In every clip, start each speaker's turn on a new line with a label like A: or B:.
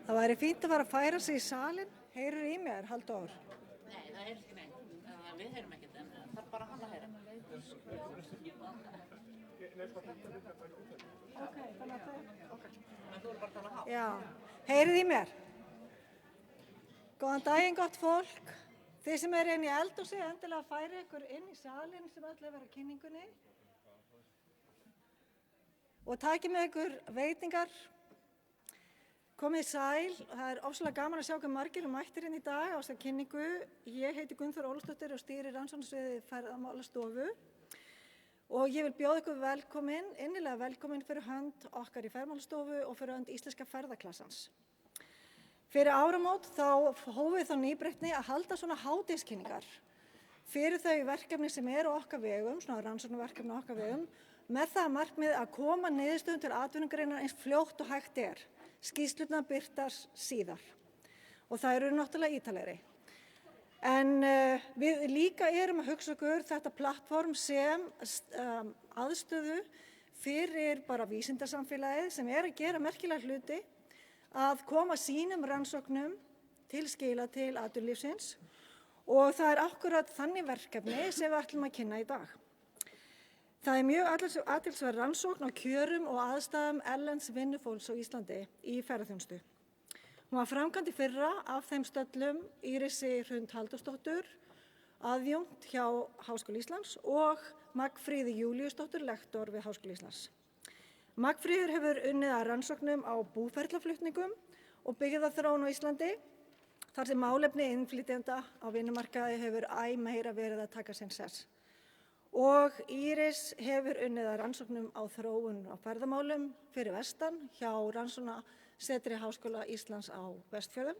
A: Það væri fínt að fara að færa sig í salin. Heyrir í mér, Halldór?
B: Nei, það heyrist ekki neitt. Við heyrum ekkert, en það er bara hann að heyra.
A: Ok, þannig að það...
B: En þú eru bara að tala hátt.
A: Já, heyrið í mér. Góðan daginn, gott fólk. Þið sem eru inn í eldhúsi, endilega færi ykkur inn í salin sem ætla að vera kynningunni. Og takið með ykkur veitingar. Komið sæl, það er ofsalega gaman að sjá hvað margir mættir inn í dag á þessa kynningu. Ég heiti Gunnþóra Ólafsdóttir og stýri rannsóknarsviði Ferðamálastofu. Og ég vil bjóða ykkur velkomin, innilega velkomin fyrir hönd okkar í Ferðamálastofu og fyrir hönd íslenska ferðaklassans. Fyrir áramót þá hófum við þá nýbreytni að halda svona hádegiskynningar fyrir þau verkefni sem eru á okkar vegum, svona rannsóknarverkefni á okkar vegum, með það markmið að koma niðurstöðum til atvinnugreinar eins fljótt og hægt er. Skýrslurnar birtast síðar og það eru náttúrulega ítalegri. En við líka erum að hugsa okkur þetta plattform sem aðstöðu fyrir bara vísindasamfélagið sem er að gera merkilega hluti að koma sínum rannsóknum til skila til atvinnulífsins og það er akkúrat þannig verkefni sem við ætlum að kynna í dag. Það er mjög athyglisverð rannsókn á kjörum og aðstæðum erlends vinnufólks á Íslandi í ferðaþjónustu. Hún var framkvæmd í fyrra af þeim stöllum Írisi Hrund Halldórsdóttur, aðjúnkt hjá Háskóla Íslands og Magnfríði Júlíusdóttur, lektor við Háskóla Íslands. Magnfríður hefur unnið að rannsóknum á búferlaflutningum og byggðaþróun á Íslandi, þar sem málefni innflytjenda á vinnumarkaði hefur æ meira verið að taka sinn sess. Og Íris hefur unnið að rannsóknum á þróun á ferðamálum fyrir vestan hjá Rannsóknasetri Háskóla Íslands á Vestfjörðum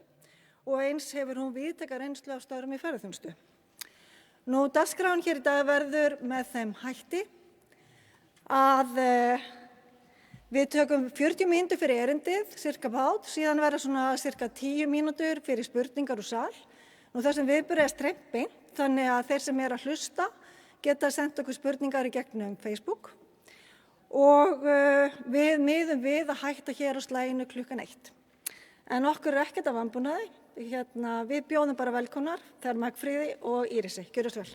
A: og eins hefur hún víðtæka reynslu af störfum í ferðaþjónustu. Nú, dagskráin hér í dag verður með þeim hætti að við tökum 40 mínútur fyrir erindið, cirka bát, síðan verða svona cirka 10 mínútur fyrir spurningar úr sal. Nú þessum viðburði er streymt beint, þannig að þeir sem eru að hlusta geta sendt okkur spurningar í gegnum Facebook og við miðum við að hætta hér á slaginu klukkan 1. En okkur er ekkert af vanbúnaði, við bjóðum bara velkomnar, það er Magnfríði og Írisi. Gjörðu svo vel.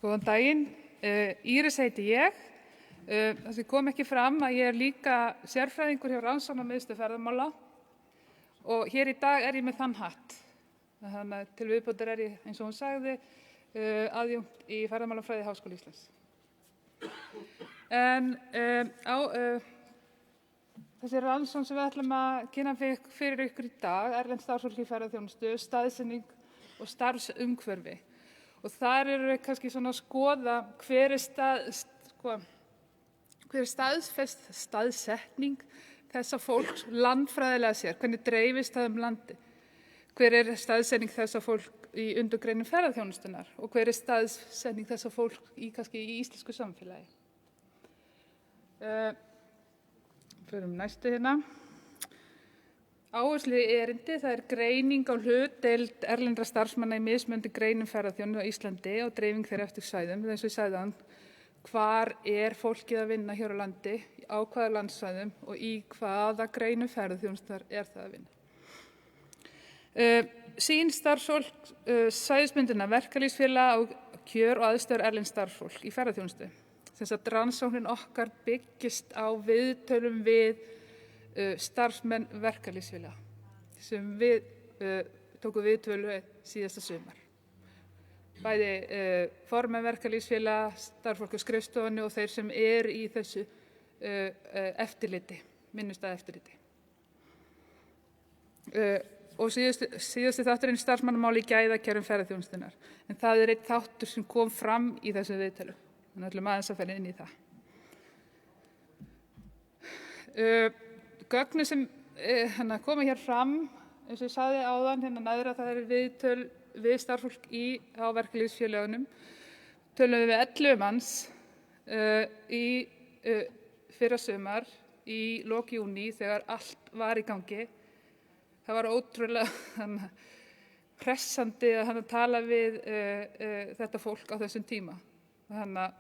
C: Góðan daginn, Íris heiti ég. Það sem kom ekki fram að ég er líka sérfræðingur hjá Rannsóknarmiðstöð ferðamála og hér í dag er ég með þann hatt. Þannig að til viðbótar er ég, eins og hún sagði, aðjúnkt í ferðamálafræði Háskóla Íslands. En þessi rannsókn sem við ætlum að kynna fyrir ykkur í dag, erlend starfsfólk í ferðaþjónustu, staðsetning og starfsumhverfi. Og þar eru við kannski svona að skoða hver er staðsetning þessa fólks landfræðilega sér, hvernig dreifist það landi, hver er staðsetning þessa fólk í undirgreinum ferðaþjónustunnar og hver er staðsetning þessa fólk kannski í íslensku samfélagi. Förum næstu hérna. Áherslu erindi, það er greining á hlutdeild erlendra starfsmanna í mismunandi greinum ferðaþjónustu á Íslandi og dreifing þeirra eftir svæðum, eins og ég sagði áðan. Hvar er fólkið að vinna hér á landi, á hvaða landsvæðum og í hvaða greinum ferðaþjónustar er það að vinna. Sýn starfsfólk svæðisbundinna verkalýðsfélaga og kjör og aðstæður erlends starfsfólk í ferðaþjónustu. Þess að rannsóknin okkar byggist á viðtölum við starfsmenn verkalýðsfélaga sem við tókum viðtölu síðasta sumar. Bæði formenn verkalýðsfélaga, starfsfólk á skrifstofunni og þeir sem í þessu eftirliti, vinnustað eftirliti. Og síðasti þátturinn starfsmannamáli í gæðakerfum ferðaþjónustunnar. En það einn þáttur sem kom fram í þessum viðtölum. Þannig ætlum aðeins að fara inn í það. Gögnin sem koma hér fram, eins og ég sagði áðan, næðra það viðtöl við starfsfólk á verkalýðsfélögunum. Tölum við 11 manns í fyrra sumar, í lok júní, þegar allt var í gangi. Það var ótrúlega hressandi að tala við þetta fólk á þessum tíma. Þannig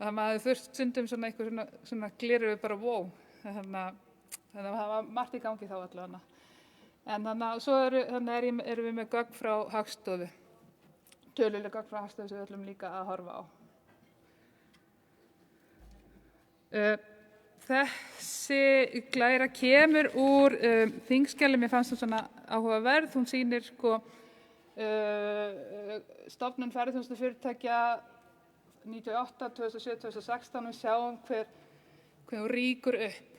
C: að maður þurft stundum svona gleru bara wow. Þannig að það var margt í gangi þá allavega. En þannig að svo erum við með gögn frá Hagstofu. Töluleg gögn frá Hagstofu sem við ætlum líka að horfa á. Þessi glæra kemur úr þingskjali, mér fannst það svona áhugaverð. Hún sýnir stofnun ferðaþjónustufyrirtækja 98, 2007, 2016 og sjáum hver hún rýkur upp.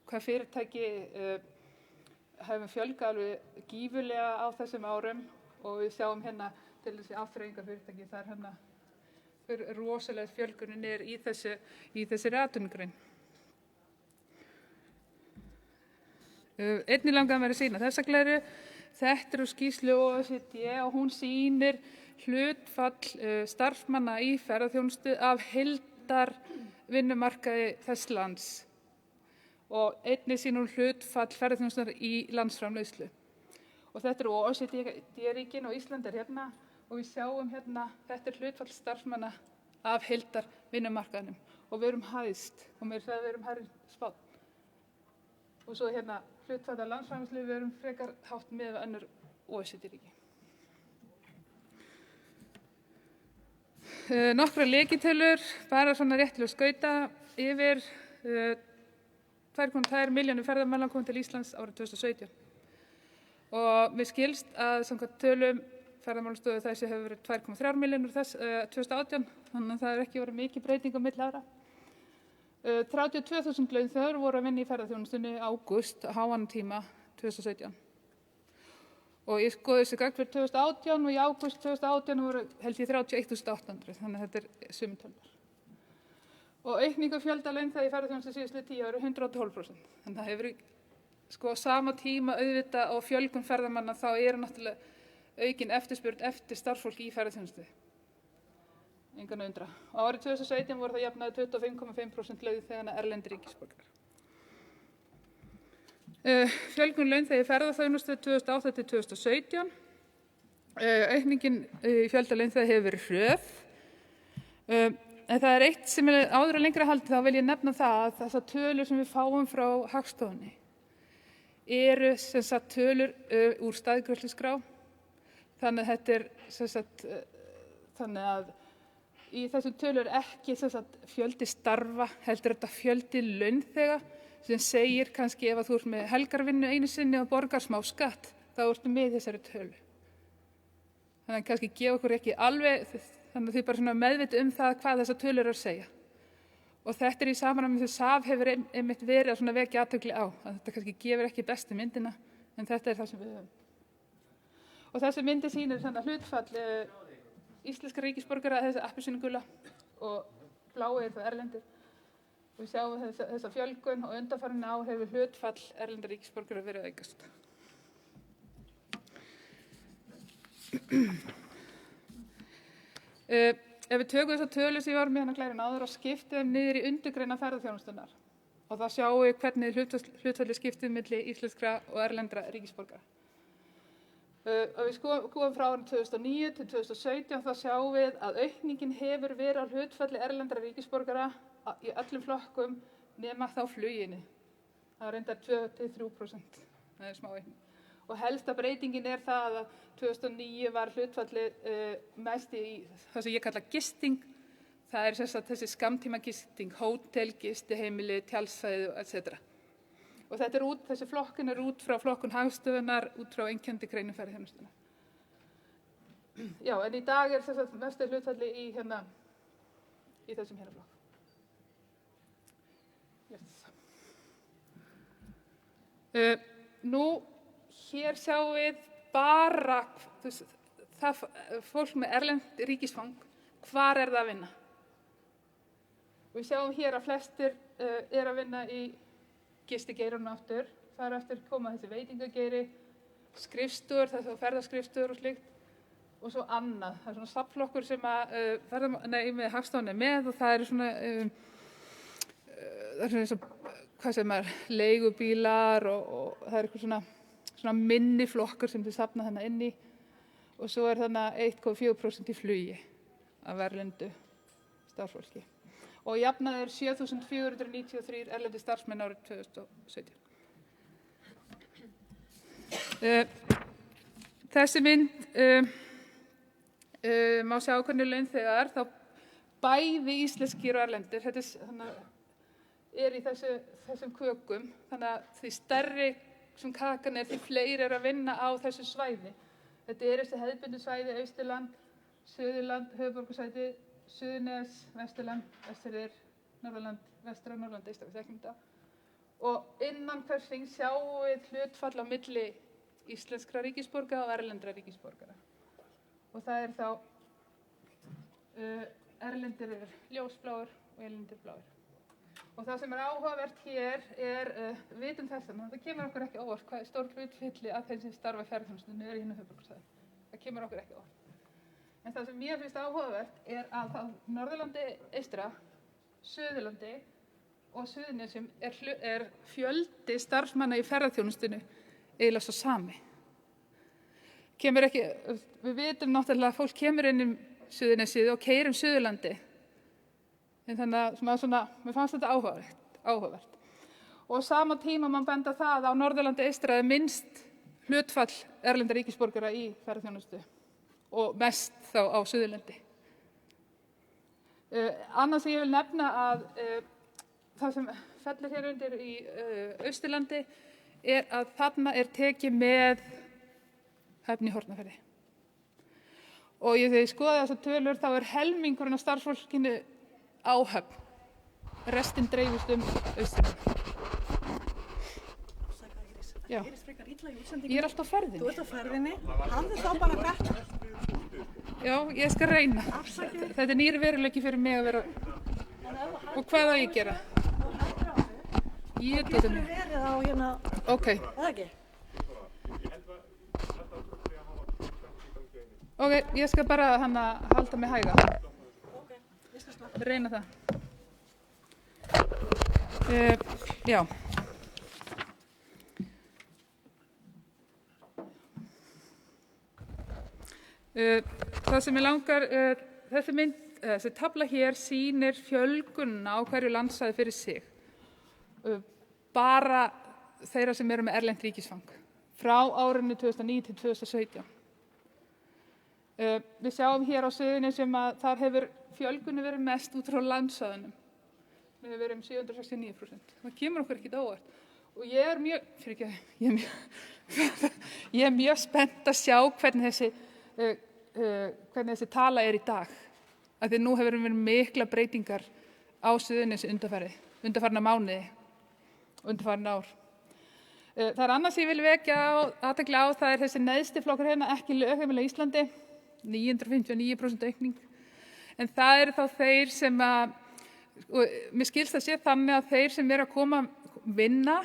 C: Hvað fyrirtæki hefur fjölgað alveg gífurlega á þessum árum og við sjáum til þessi afþreyingarfyrirtæki, það rosalega fjölgunin í þessari atvinnugrein. Einnig langar að sýna þessa glæru. Þetta úr skýrslu OECD og hún sýnir hlutfall starfsmanna í ferðaþjónustu af heildarvinnumarkaði þess lands og einnig sýnir hún hlutfall ferðaþjónustunnar í landsframleiðslu. Og þetta OECD-ríkin og Ísland hérna og við sjáum þetta hlutfall starfsmanna af heildarvinnumarkaðinum og við erum hæst og við erum hærri Spánn. Og svo hlutfall af landsframleiðslu, við erum frekar hátt með önnur OECD-ríki. Nokkra lekitölur, bara svona rétt til að skauta yfir 2,2 milljónir ferðamanna kom til Íslands árið 2017. Og mér skilst að samkvæmt tölum Ferðamálastofu þessi hefur verið 2,3 milljónir 2018, þannig að það ekki verið mikið breyting á milli ára. 32.000 launþegar voru að vinna í ferðaþjónustunni í ágúst á háannatíma 2017. Og ég skoði þessi gögn fyrir 2018 og í ágúst 2018 voru held ég 31.800, þannig að þetta sömu tölur. Og aukningu fjölda launþega í ferðaþjónustu síðustu 10 ára 112%. Þannig að það hefur á sama tíma auðvitað og fjölgun ferðamanna þá náttúrulega aukin eftirspurn eftir starfsfólki í ferðaþjónustu. Engan undra. Og árið 2017 voru það jafnaði 25,5% launþeganna erlendir ríkisborgarar. Fjölgun launþega í ferðaþjónustu 2008 til 2017. Aukningin í fjölda launþega hefur verið hröð. En það eitt sem áður og lengra haldið, þá vil ég nefna það að þessar tölur sem við fáum frá Hagstofunni eru sem sagt tölur úr staðgreiðsluskrá. Þannig að þetta þannig að í þessum tölur ekki sem sagt fjöldi starfa, heldur þetta fjöldi launþega sem segir kannski ef að þú ert með helgarvinnu einu sinni og borgar smá skatt, þá ertu með þessari tölu. Þannig að kannski gefa okkur ekki alveg, þannig að þið bara meðvita það hvað þessar tölur eru að segja. Og þetta í samræmi við SAF hefur einmitt verið að vekja athygli á. Að þetta kannski gefur ekki bestu myndina, en þetta það sem við höfum. Og þessi myndi sýnir hlutfall íslenska ríkisborgara, þessi appelsínugula og blái það erlendir. Og við sjáum þessa fjölgun og undanfarin ár hefur hlutfall erlendra ríkisborgara verið að aukast. Ef við tökum þessa tölu sem ég var með glærin áður og skiptum þeim niður í undirgreina ferðaþjónustunnar og þá sjáum við hvernig hlutfalli skiptið milli íslenskra og erlendra ríkisborgara. Og við skoðum frá árinu 2009 til 2017 þá sjáum við að aukningin hefur verið á hlutfalli erlendra ríkisborgara í öllum flokkum nema þá fluginu. Það var reyndar 2-3%, það smá aukning. Og helsta breytingin það að 2009 var hlutfallið mest í það sem ég kalla gisting. Það sem sagt þessi skammtíma gisting, hótel, gistiheimili, tjaldsvæði, etc. Og þessi flokkun út frá flokkun Hagstofunnar, út frá einkennandi greinum ferðaþjónustunnar. Já, en í dag sem sagt mestu hlutfalli í þessum flokk. Yes. Nú, hér sjáum við bara það fólk með erlent ríkisfang, hvar það að vinna? Við sjáum hér að flestir að vinna í gistigeirunum aftur, þar eftir koma þessi veitingageiri, skrifstofur, þessi ferðaskrifstofur og slíkt, og svo annað. Það svona safnflokkur sem með Hagstofan með og það svona, hvað sem leigubílar og það eitthvað svona minni flokkar sem þið safna þarna inn í og svo þarna 1,4% í flugi af erlendu starfsfólki. Og jafnaði 7.493 erlendi starfsmenn árið 2017. Þessi mynd má sjá hvernig launþegar þá bæði íslenskir og erlendir. Þetta í þessum kökum, þannig að því stærri sem kakan því fleiri að vinna á þessu svæði. Þetta þessi hefðbundnu svæði, Austurland, Suðurland, höfuðborgarsvæði, Suðurnes, Vesturland, Vestfirðir, Norðurland, Vestra, Norðurland, Eystra, við þekkjum þetta. Og innan hvers hring sjáum við hlutfall á milli íslenskra ríkisborgara og erlendra ríkisborgara. Og það þá erlendir ljósbláir og erlendir bláir. Og það sem áhugavert hér við vitum þess að það kemur okkur ekki óvart hvað stór hlutfalli af þeim sem starfa í ferðaþjónustunni hérna á höfuðborgarsvæðinu. Það kemur okkur ekki óvart. En það sem mér finnst áhugavert að á Norðurlandi eystra, Suðurlandi og Suðurnesjum fjöldi starfsmanna í ferðaþjónustunni eiginlega svo sami. Við vitum náttúrulega að fólk kemur inn Suðurnesið og keyrir Suðurlandi. En þannig að mér fannst þetta áhugavert. Og á sama tíma má benda það að á Norðurlandi eystra minnst hlutfall erlendra ríkisborgara í ferðaþjónustu og mest þá á Suðurlandi. Annað sem ég vil nefna að það sem fellur hér undir í Austurlandi að þarna tekið með Höfn í Hornafirði. Og þegar ég skoði þessar tölur þá helmingurinn af starfsfólkinu á Höfn. Restin dreifist Austurland. Já. Ég alltaf á ferðinni.
A: Þú ert á ferðinni, hafðu þá bara betta.
C: Já, ég skal reyna.
A: Afsakið.
C: Þetta nýri veruleiki fyrir mig að vera. Og hvað á ég að gera? Ég
A: Getur verið á hérna,
C: Ok.
A: eða ekki?
C: Ok, ég skal bara halda mig hæga.
A: Ok, ég skal slaka.
C: Reyna það. Já. Það sem ég langar, þessi tafla hér sýnir fjölgunna á hverju landsvæði fyrir sig. Bara þeirra sem eru með erlent ríkisfang. Frá árinu 2009 til 2017. Við sjáum hér á Suðurnesjum að þar hefur fjölgunni verið mest út frá landsvæðunum. Það hefur verið 769%. Það kemur okkur ekkert óvart. Og ég er mjög spennt að sjá hvernig þessi tala í dag. Af því nú hefur verið mikla breytingar á Suðurnesju undanfarna mánuði og undanfarin ár. Það annað sem ég vil vekja athygli á, það þessi neðsti flokkur hérna, ekki lögheimili á Íslandi, 959% aukning. En það þá þeir sem mér skilst að sé þannig að þeir sem að koma vinna,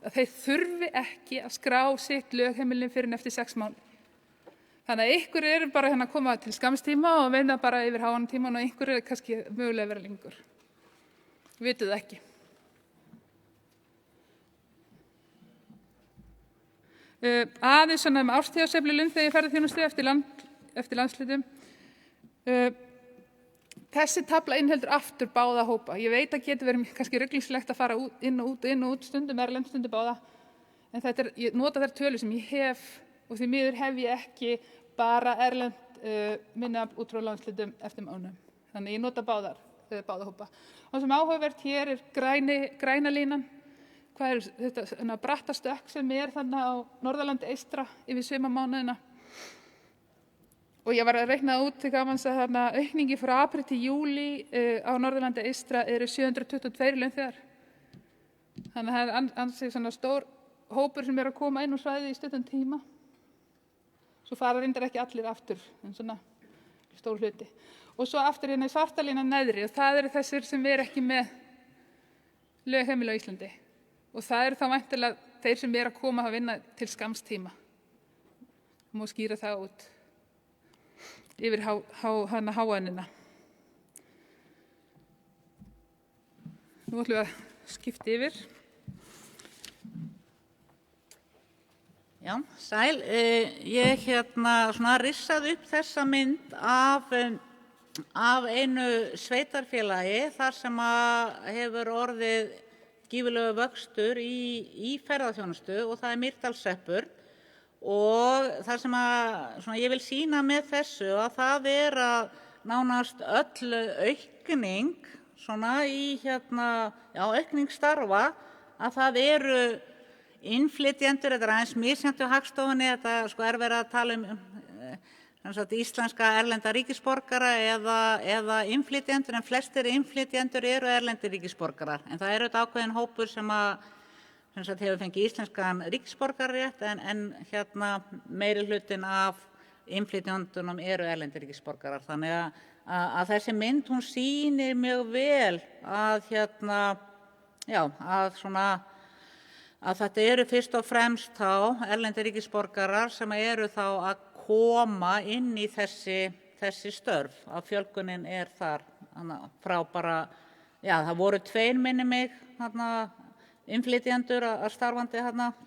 C: að þeir þurfi ekki að skrá sitt lögheimili fyrir en eftir 6 mánuði. Þannig að ykkur bara að koma til skamstíma og vinna bara yfir háantíman og ykkur kannski mögulega vera lengur. Vitið það ekki. Aðeins árstíðasveiflu launþega í ferðaþjónustu eftir landshlutum. Þessi tafla inniheldur aftur báða hópa. Ég veit að getur verið kannski ruglingslegt að fara inn og út stundum erlend, stundum báða. En ég nota þær tölur sem ég hef og því miður hef ég ekki bara erlent minniafl út frá landslutum eftir mánuðum. Þannig ég nota báða hópa. Og sem áhugavert hér græna línan. Hvað þetta bratta stökk sem þannig á Norðurlandi eystra yfir sumarmánuðina. Og ég var að reikna út til gamans að þarna aukningi frá apríl til júlí á Norðurlandi eystra eru 722 launþegar. Þannig að það ansið svona stór hópur sem að koma inn og svæði í stuttan tíma. Svo fara reyndar ekki allir aftur, en svona stór hluti. Og svo aftur í svarta línan neðri og það eru þessir sem ekki með lögheimili á Íslandi. Og það eru þá væntanlega þeir sem að koma að vinna til skamms tíma. Það má skýra það út yfir háanina. Nú ætlum við að skipta yfir.
B: Já, sæl. Ég svona rissaði upp þessa mynd af einu sveitarfélagi þar sem að hefur orðið gífurlegur vöxtur í ferðaþjónustu og það Mýrdalshreppur og það sem að ég vil sýna með þessu að það að nánast öll aukning svona í aukning starfa að það eru innflytjendur, þetta aðeins misjafnt hjá Hagstofunni, þetta verið að tala íslenska erlenda ríkisborgara eða innflytjendur, en flestir innflytjendur eru erlendir ríkisborgarar. En það eru ákveðin hópur sem hefur fengið íslenskan ríkisborgararétt en meiri hlutin af innflytjendunum eru erlendir ríkisborgarar. Þannig að þessi mynd hún sýnir mjög vel að þetta eru fyrst og fremst þá erlendir ríkisborgarar sem eru þá að koma inn í þessi störf, að fjölgunin þar frá bara, það voru 2 minni mig innflytjendur að starfandi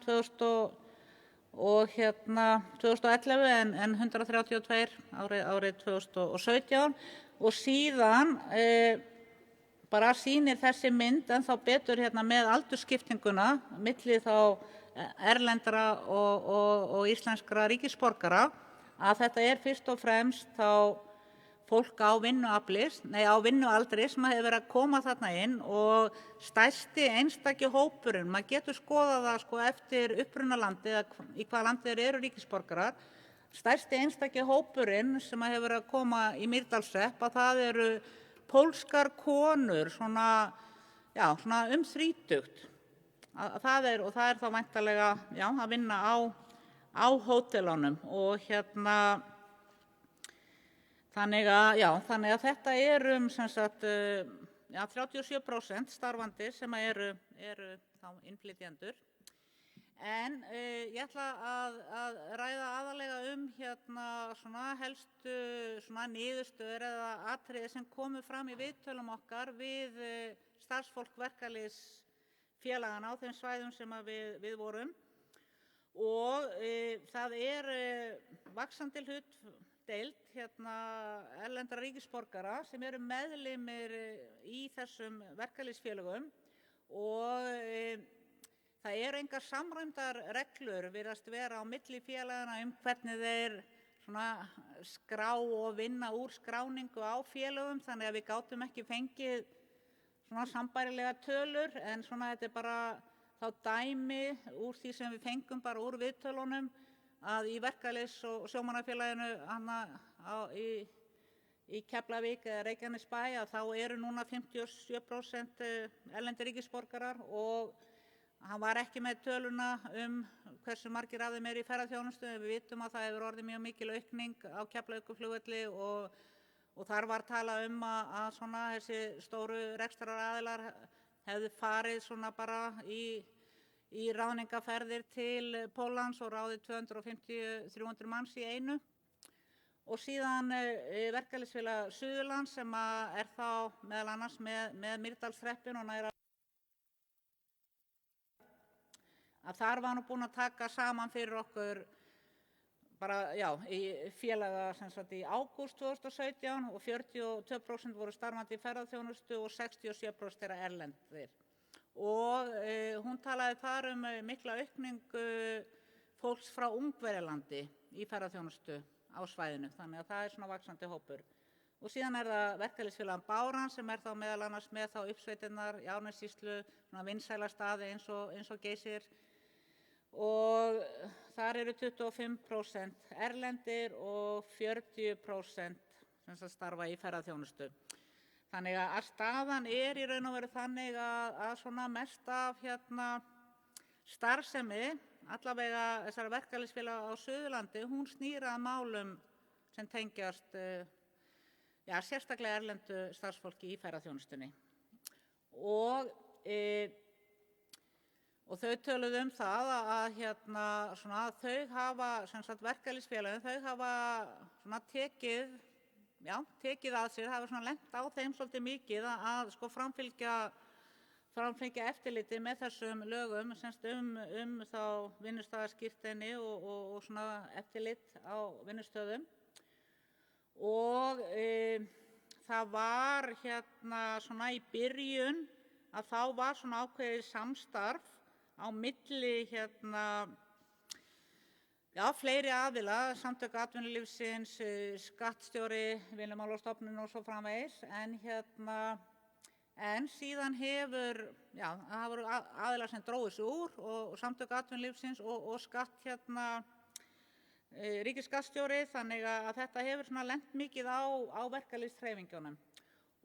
B: 2011 en 132 árið 2017 og síðan bara sýnir þessi mynd en þá betur með aldursskiptinguna milli þá erlendra og íslenskra ríkisborgara að þetta fyrst og fremst þá fólk á vinnualdri sem hefur verið að koma þarna inn og stærsti einstaki hópurinn, maður getur skoðað það eftir upprunalandi eða í hvaða landi þeir eru ríkisborgarar, stærsti einstaki hópurinn sem hefur verið að koma í Mýrdalshrepp að það eru pólskar konur svona þrítugt. Það er þá væntanlega að vinna á hótelunum og þannig að þetta sem sagt 37% starfandi sem eru þá innflytjendur. En ég ætla að ræða aðallega svona helstu niðurstöður eða atriði sem komu fram í viðtölum okkar við starfsfólk verkalýðsfélagana á þeim svæðum sem við vorum. Og það vaxandi hlutdeild erlendra ríkisborgara sem eru meðlimir í þessum verkalýðsfélögum og það eru engar samræmdar reglur virðast vera á milli félagana hvernig þeir skrá og vinna úr skráningu á félögum, þannig að við gátum ekki fengið sambærilega tölur en þetta bara þá dæmi úr því sem við fengum bara úr viðtölunum að í verkalýðs- og sjómannafélaginu í Keflavík eða Reykjanesbæ að þá eru núna 57% erlendir ríkisborgarar og hann var ekki með töluna hversu margir af þeim eru í ferðaþjónustu en við vitum að það hefur orðið mjög mikil aukning á Keflavíkurflugvelli og þar var talað að þessi stóru rekstraraðilar hefðu farið bara í ráðningaferðir til Póllands og ráðið 250-300 manns í einu. Og síðan verkalýðsfélag Suðurlands sem þá meðal annars með Mýrdalshreppinn og nær að þar var búin að taka saman fyrir okkur í félaga í ágúst 2017 og 42% voru starfandi í ferðaþjónustu og 67% eru erlendir. og hún talaði þar mikla aukningu fólks frá Ungverjalandi í ferðaþjónustu á svæðinu, þannig að það svona vaxandi hópur. Og síðan það verkalýðsfélagið Báran sem þá meðal annars með þá uppsveitirnar í Árnessýslu, svona vinsæla staði eins og Geysir, og þar eru 25% erlendir og 40% sem starfa í ferðaþjónustu. Þannig að staðan í raun og veru þannig að svona mest af starfsemi, allavega þessara verkalýðsfélaga á Suðurlandi, hún snýr að málum sem tengjast sérstaklega erlendu starfsfólki í ferðaþjónustunni. Og þau töluðu það að þau hafa, sem sagt verkalýðsfélögin, þau hafa svona tekið að sér, hafa svona lent á þeim svolítið mikið að sko framfylgja eftirliti með þessum lögum þá vinnustaðaskírteini og svona eftirlit á vinnustöðum. Og það var svona í byrjun að þá var svona ákveðið samstarf á milli fleiri aðila, Samtök atvinnulífsins, skattstjóri, Vinnumálastofnun og svo framvegis, en síðan það voru aðilar sem drógu sig úr og Samtök atvinnulífsins og ríkisskattstjóri, þannig að þetta hefur svona lent mikið á verkalýðshreyfingunum.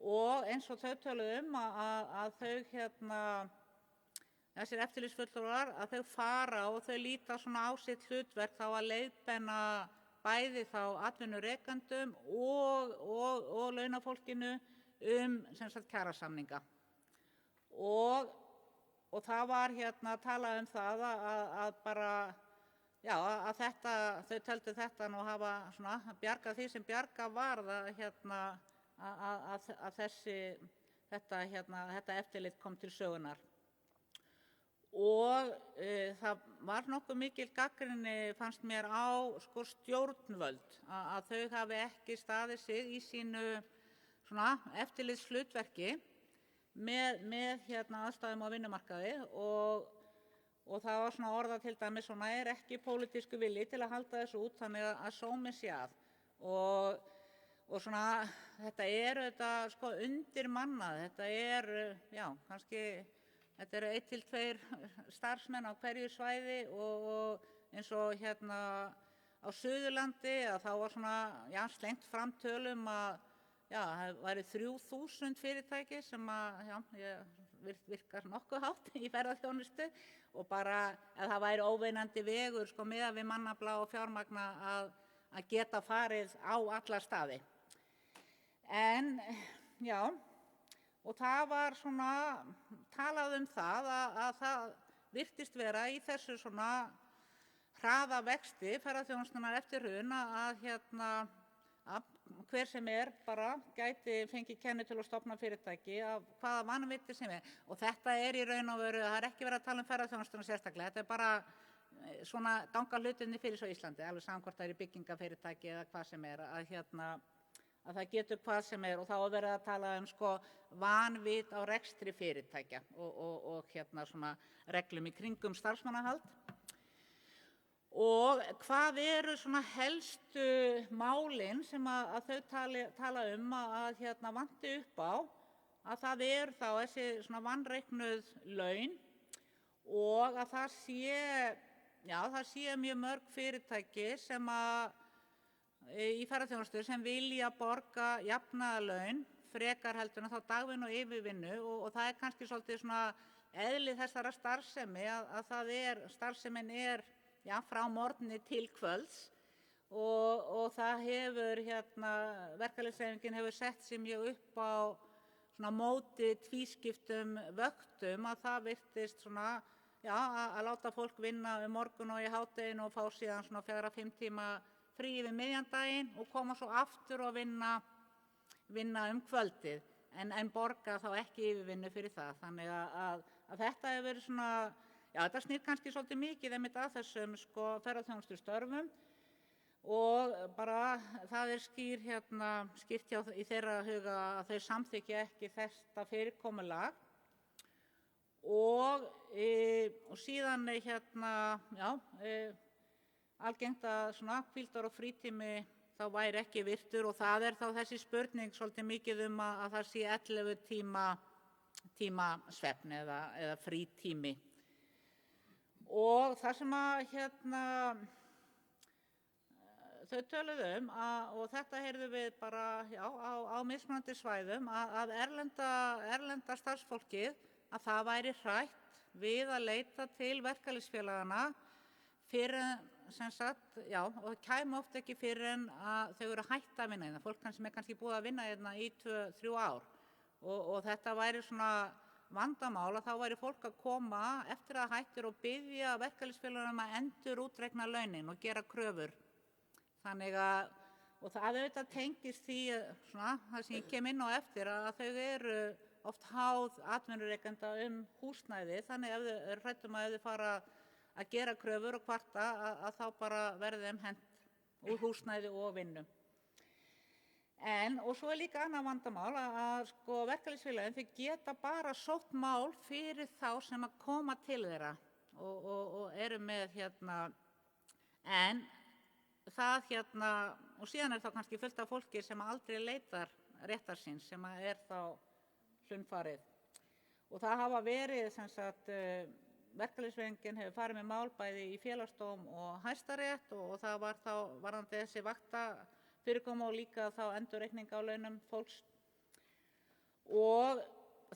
B: Og eins og þau töluðu að þau þessir eftirlitsfulltrúar að þau fara og þau líta svona á sitt hlutverk þá að leiðbeina bæði þá atvinnurekendum og launafólkinu sem sagt kjarasamninga. Og það var talað það að bara að þau töldu þetta nú hafa svona bjargað því sem bjargað varð að þetta eftirlit kom til sögunar. Og það var nokkuð mikil gagnrýni fannst mér á sko stjórnvöld að þau hafi ekki staðið sig í sínu svona eftirlitshlutverki með aðstæðum á vinnumarkaði og það var svona orðað til dæmis svona ekki pólitískur vilji til að halda þessu út þannig að sómi sé að og svona þetta þetta sko undirmannað, þetta kannski þetta eru 1 til 2 starfsmenn á hverju svæði og eins og á Suðurlandi að þá var svona slengt fram tölum að það væri 3000 fyrirtæki sem virkar nokkuð hátt í ferðaþjónustu og bara að það væri óvinnandi vegur sko miðað við mannafla og fjármagna að geta farið á alla staði. En og það var svona talað það að það virtist vera í þessu svona hraða vexti ferðaþjónustunnar eftir hrun að hver sem bara gæti fengið kennitölu og stofna fyrirtæki af hvaða vanviti sem og þetta í raun og veru, það ekki verið að tala um ferðaþjónustuna sérstaklega, þetta bara svona ganga hlutinni fyrir svo Íslandi, alveg saman hvort það í byggingafyrirtæki eða hvað sem að það getur hvað sem og þá verið að tala um sko vanvit á rekstri fyrirtækja og svona reglum í kringum starfsmannahald. Og hvað eru svona helstu málin sem að þau tala að vanti upp á að það þá þessi svona vanreiknuð laun og að það sé mjög mörg fyrirtæki sem í ferðaþjónustu sem vilja borga jafnaðarlaun frekar heldur en þá dagvinnu og yfirvinnu og það kannski svolítið svona eðli þessara starfsemi að það starfsemin frá morgni til kvölds og það hefur verkalýðshreyfingin hefur sett sig mjög upp á svona móti tvískiptum vöktum að það virtist svona að láta fólk vinna morgun og í hádeginu og fá síðan svona 4-5 tíma frí yfir miðjan daginn og koma svo aftur og vinna kvöldið en borga þá ekki yfirvinnu fyrir það. Þannig að þetta hefur verið svona, þetta snýr kannski svolítið mikið einmitt að þessum sko ferðaþjónustustörfum og bara það skýrt í þeirra huga að þau samþykkja ekki þetta fyrirkomulag og síðan algengt að svona hvíldar- og frítími þá væri ekki virtur og það þá þessi spurning svolítið mikið að það sé 11 tíma svefn eða frítími. Og það sem þau töluðu og þetta heyrðum við bara á mismunandi svæðum að erlenda starfsfólkið að það væri hrætt við að leita til verkalýðsfélaganna fyrir og það kæmi oft ekki fyrir en að þau eru hætt að vinna hérna. Fólk sem kannski búið að vinna hérna í 2-3 ár og þetta væri svona vandamál að þá væri fólk að koma eftir að hættir og biðja verkalýðsfélaganum að endurútreikna launin og gera kröfur. Þannig og það auðvitað tengist því það sem ég kem inn á eftir að þau eru oft háð atvinnurekenda húsnæði, þannig ef þau eru hrædd að ef þau fara að gera kröfur og kvarta að þá bara verði þeim hent úr húsnæði og vinnu. Og svo líka annað vandamál að verkalýðsfélögin þau geta bara sótt mál fyrir þá sem að koma til þeirra og eru með en það og síðan þá kannski fullt af fólki sem aldrei leitar réttar síns sem þá hlunnfarið. Og það hafa verið verkalýðshreyfingin hefur farið með mál bæði í Félagsdóm og Hæstarétt og það var þá varðandi þessi vaktafyrirkomulag og líka þá endurreikning á launum fólks. Og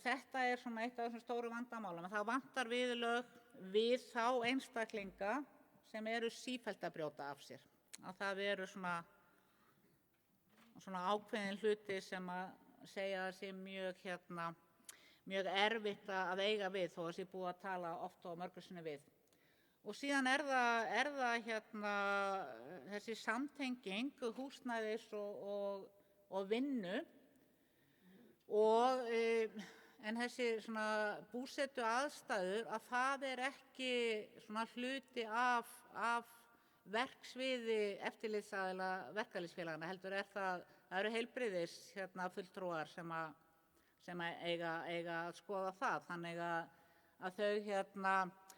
B: þetta svona eitt af þessum stóru vandamálum. Það vantar viðurlög við þá einstaklinga sem eru sífellt að brjóta af sér. Að það eru svona ákveðin hluti sem að segja að sé mjög erfitt að eiga við þó að sé búið að tala oft og mörgum sinnum við. Og síðan það þessi samtenging húsnæðis og vinnu en þessi búsetu aðstæður að það ekki hluti af verksviði eftirlitsaðila verkalýðsfélaganna heldur það eru heilbrigðis fulltrúar sem eiga að skoða það. Þannig að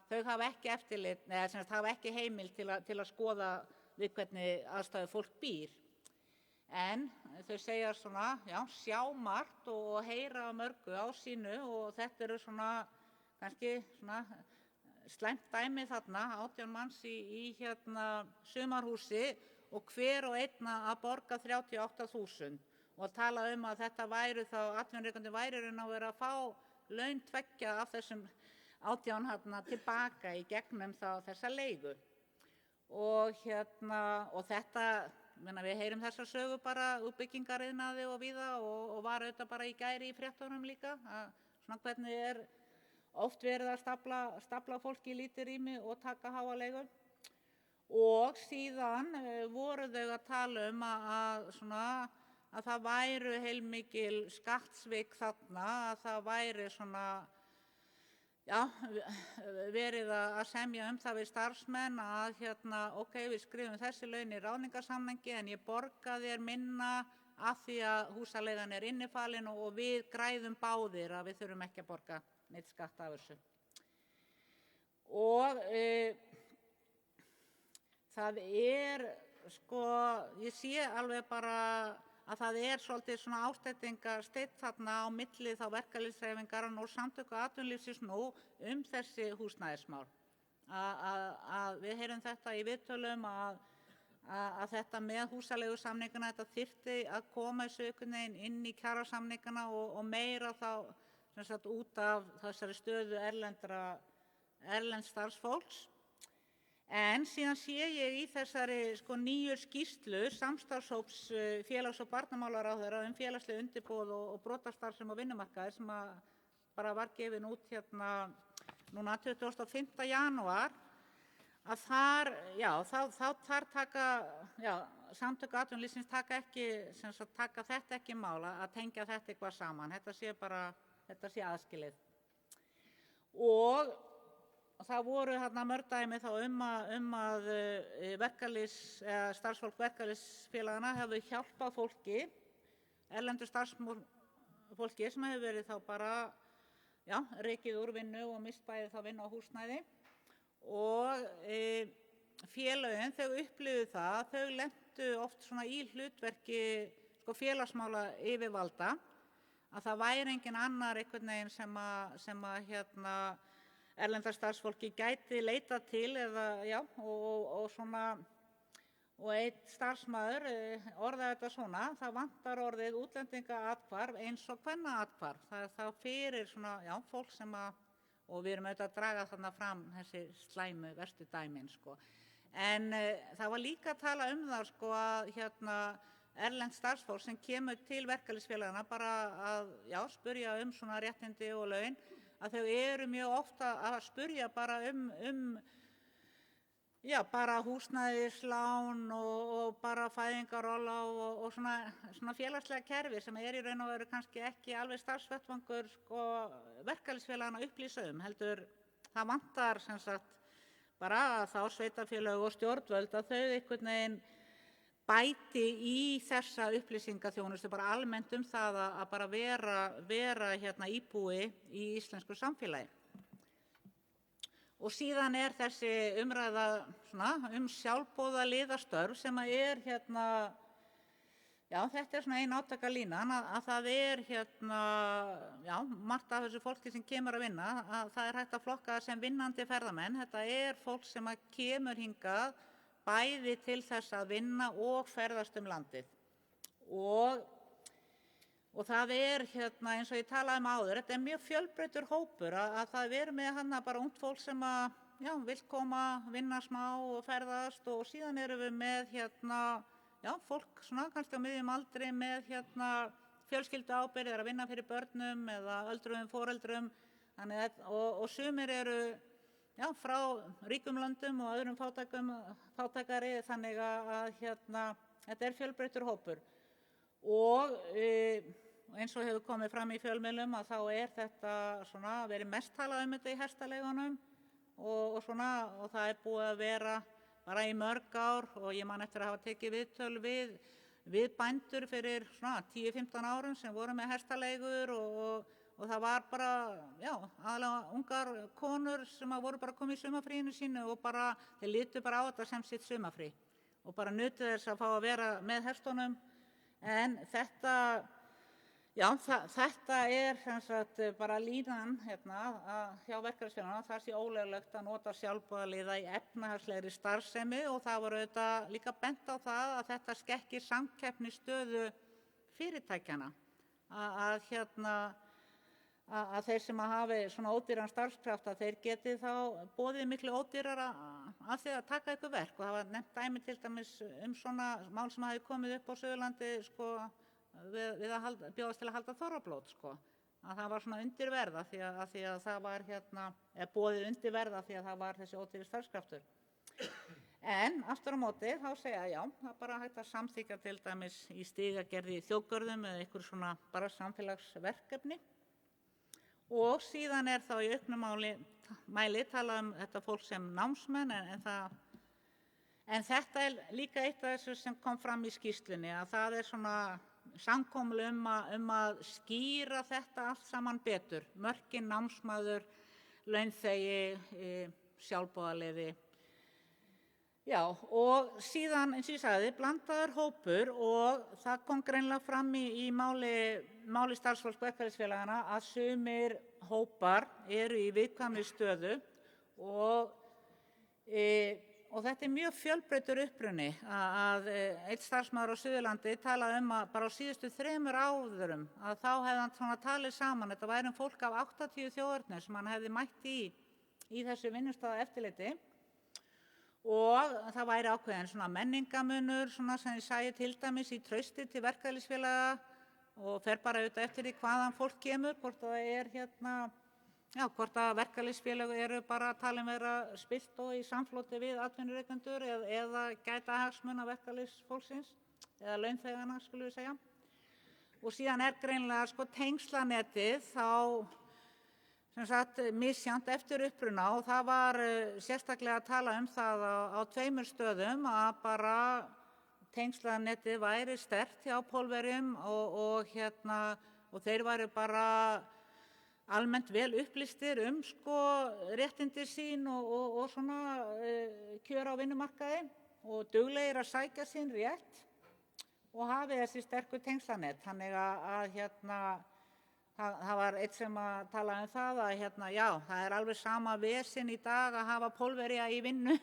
B: þau hafa ekki eftirlit, hafa ekki heimild til að skoða við hvernig aðstæður fólk býr. En þau segja sjá margt og heyra mörgu á sínu og þetta eru kannski slæmt dæmi þarna, 18 manns í sumarhúsi og hver og einn að borga 38.000 og tala að þetta væru þá atvinnurekandi væri að vera að fá laun 2 af þessum 18 tilbaka í gegnum þessa leigu. Og þetta, við heyrum þessa sögu bara úr byggingariðnaði og víða og var auðvitað bara í gæri í fréttunum líka, hvernig oft verið að stafla fólki í lítið rými og taka háa leigu. Og síðan voru þau að tala að það væru heilmikil skattsvik þarna, að það væri verið að semja það við starfsmenn að við skrifum þessi laun í ráðningarsamningi en ég borga þér minna af því að húsaleigan innifalin og við græðum báðir að við þurfum ekki að borga neitt skatt af þessu. Og það ég sé alveg bara að það svolítið ásteytingarsteinn þarna á milli þá verkalýðshreyfingarinnar og samtaka atvinnulífsins nú þessi húsnæðismál. Að við heyrum þetta í viðtölum að þetta með húsaleigusamningana, þetta þyrfti að koma þessu einhvern veginn inn í kjarasamningana og meira þá út af þessari stöðu erlends starfsfólks. En síðan sé ég í þessari nýju skýrslu samstarfshóps félags- og barnamálaráðherra félagsleg undirboð og brotastarfsemi á vinnumarkaði sem bara var gefin út núna 25. janúar að þar taka samtök atvinnulífsins taka þetta ekki mál að tengja þetta eitthvað saman. Þetta sé aðskilið. Og það voru mörg dæmi þá að starfsfólk verkalýðsfélaganna hefðu hjálpað fólki, erlendu starfsfólki sem hefur verið þá bara rekið úr vinnu og mist bæði þá vinnu á húsnæði og félögin þau upplifðu það að þau lentu oft svona í hlutverki félagsmála yfirvalda að það væri engin annar einhvern veginn sem að erlenda starfsfólki gæti leita til eða og svona og einn starfsmaður orðaði þetta svona, það vantar orðið útlendingaathvarf eins og kvennaathvarf. Það er þá fyrir svona, fólk sem og við erum auðvitað að draga þarna fram þessi slæmu verstu dæmin, En það var líka að tala það, að erlend starfsfólk sem kemur til verkalýðsfélagana bara að spurja svona réttindi og laun, að þau eru mjög ofta að spurja bara bara húsnæðislán og bara fæðingarorlof og svona félagslega kerfi sem í raun og veru kannski ekki alveg starfsvettvangur verkalýðsfélagana upplýsa heldur það vantar sem sagt bara að þá sveitarfélög og stjórnvöld að þau einhvern veginn bæti í þessa upplýsingaþjónustu bara almennt það að bara vera íbúi í íslensku samfélagi. Og síðan þessi umræða svona sjálfboðaliðastörf sem þetta svona ein átakalínan að það margt af þessu fólki sem kemur að vinna að það hægt að flokka sem vinnandi ferðamenn. Þetta fólk sem kemur hingað bæði til þess að vinna og ferðast landið. Og það eins og ég talaði áður, þetta mjög fjölbreyttur hópur að það með bara ungt fólk sem vill koma, vinna smá og ferðast og síðan erum við með fólk svona kannski á miðjum aldri með fjölskylduábyrgð að vinna fyrir börnum eða öldruðum foreldrum og sumir eru frá ríkum löndum og öðrum fátækari þannig að þetta fjölbreyttur hópur og eins og hefur komið fram í fjölmiðlum að þá þetta svona verið mest talað þetta í hestaleigunum og það búið að vera bara í mörg ár og ég man eftir að hafa tekið viðtöl við bændur fyrir svona 10-15 árum sem voru með hestaleigur og það var bara, aðalega ungar konur sem voru bara komið í sumarfríinu sínu og bara, þeir litu bara á þetta sem sitt sumarfrí og bara nutu þess að fá að vera með hestunum. En þetta sem sagt bara línan hjá verkalýðsfélögunum að það sé ólöglegt að nota sjálfboðaliða í efnahagslegri starfsemi og það voru auðvitað líka bent á það að þetta skekkir samkeppnisstöðu fyrirtækjanna að þeir sem hafi svona ódýran starfskraft að þeir geti þá boðið miklu ódýrara af því að taka eitthvað verk og það var nefnt dæmi til dæmis svona mál sem hafi komið upp á Suðurlandi við að bjóðast til að halda þorrablót að það var svona undirverð af því að það var boðið undirverð af því að það var þessi ódýri starfskraftur. En aftur á móti þá segja það bara hægt að samþykkja til dæmis í stigagerði í þjóðgörðum eða einhver svona bara samfélagsverkefni og síðan þá í auknum mæli talað þetta fólk sem námsmenn en þetta líka eitt af þessu sem kom fram í skýrslunni að það svona samkomulag að skýra þetta allt saman betur, mörkin námsmaður, launþegi, sjálfboðaliði. Og síðan, eins og ég sagði, blandaður hópur og það kom greinilega fram í máli starfsfólks verkalýðsfélaganna að sumir hópar eru í viðkvæmri stöðu og þetta mjög fjölbreyttur uppruni að einn starfsmaður á Suðurlandi talaði að bara á síðustu 3 árum að þá hefði hann svona talið saman, þetta væri fólk af 80 þjóðernum sem hann hefði mætt í þessu vinnustaðaeftirliti og það væri ákveðin svona menningamunur svona sem ég sæi til dæmis í trausti til verkalýðsfélaga og fer bara auðvitað eftir því hvaðan fólk kemur, hvort það hvort að verkalýðsfélög eru bara talin vera spillt og í samfloti við atvinnurekendur eða gæta hagsmuna verkalýðsfólksins eða launþegana skulum við segja. Og síðan greinilega tengslanetið þá sem sagt misjafnt eftir uppruna og það var sérstaklega að tala það á 2 stöðum að bara tengslanetið væri sterkt hjá Pólverjum og þeir væru bara almennt vel upplýstir sko réttindi sín og svona kjör á vinnumarkaði og duglegir að sækja sín rétt og hafi þessi sterku tengslanet. Þannig að það var einn sem að tala það að já, það alveg sama vesinn í dag að hafa Pólverja í vinnu